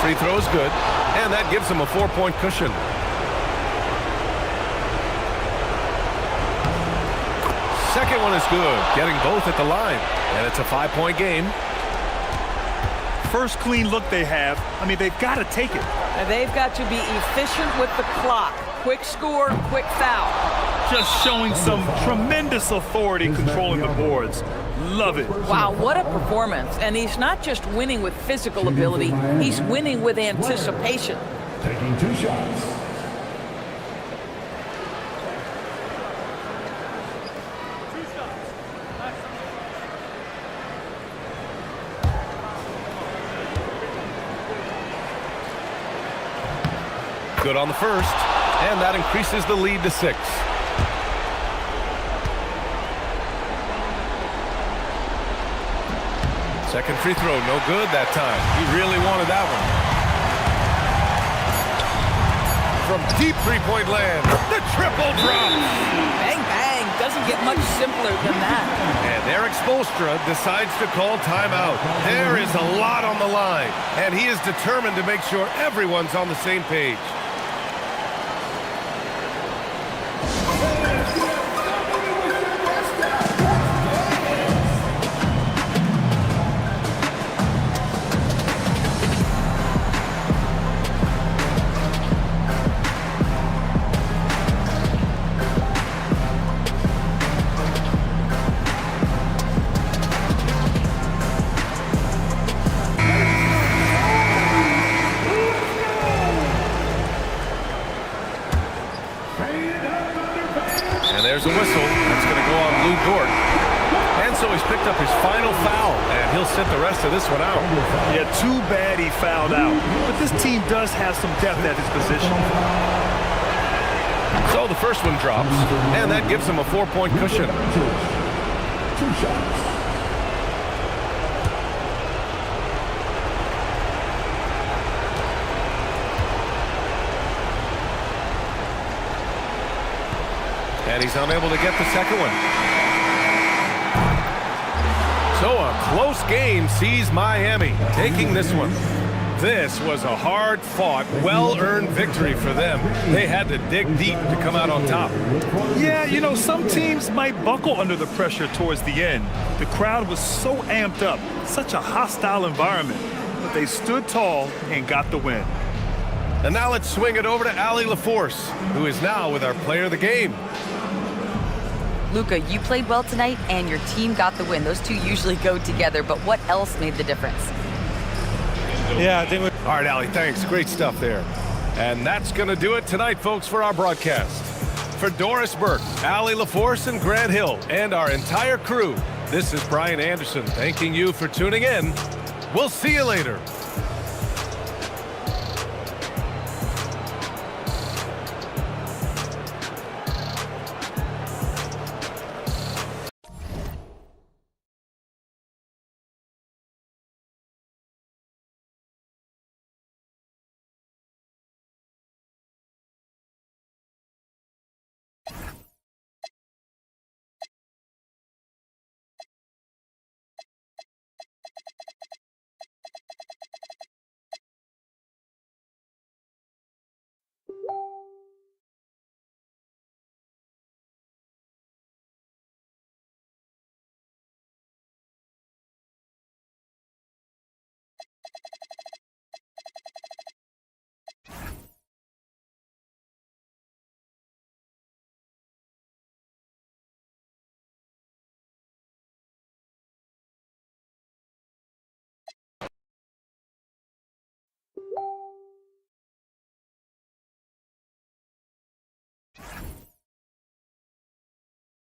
Free throw is good, and that gives him a 4-point cushion. Second one is good, getting both at the line, and it's a 5-point game. First clean look they have. I mean, they've got to take it. They've got to be efficient with the clock. Quick score, quick foul. Just showing some tremendous authority controlling the boards. Love it. Wow, what a performance. And he's not just winning with physical ability, he's winning with anticipation. Taking 2 shots. Good on the first, and that increases the lead to 6. Second free throw, no good that time. He really wanted that one. From deep three-point land, the triple drop. Bang, bang. Doesn't get much simpler than that. And Eric Spoelstra decides to call timeout. There is a lot on the line, and he is determined to make sure everyone's on the same page. There's a whistle. That's going to go on Lou Dort. And so he's picked up his final foul, and he'll sit the rest of this one out. Yeah, too bad he fouled out. But this team does have some depth at his position. So the first one drops, and that gives him a 4-point cushion. 2 shots. And he's unable to get the second one. So a close game sees Miami taking this one. This was a hard-fought, well-earned victory for them. They had to dig deep to come out on top. Yeah, you know, some teams might buckle under the pressure towards the end. The crowd was so amped up, such a hostile environment, but they stood tall and got the win. And now let's swing it over to Allie LaForce, who is now with our player of the game. Luka, you played well tonight, and your team got the win. Those two usually go together, but what else made the difference? Yeah, I think we... All right, Allie, thanks. Great stuff there. And that's going to do it tonight, folks, for our broadcast. For Doris Burke, Allie LaForce, and Grant Hill, and our entire crew, this is Brian Anderson thanking you for tuning in. We'll see you later.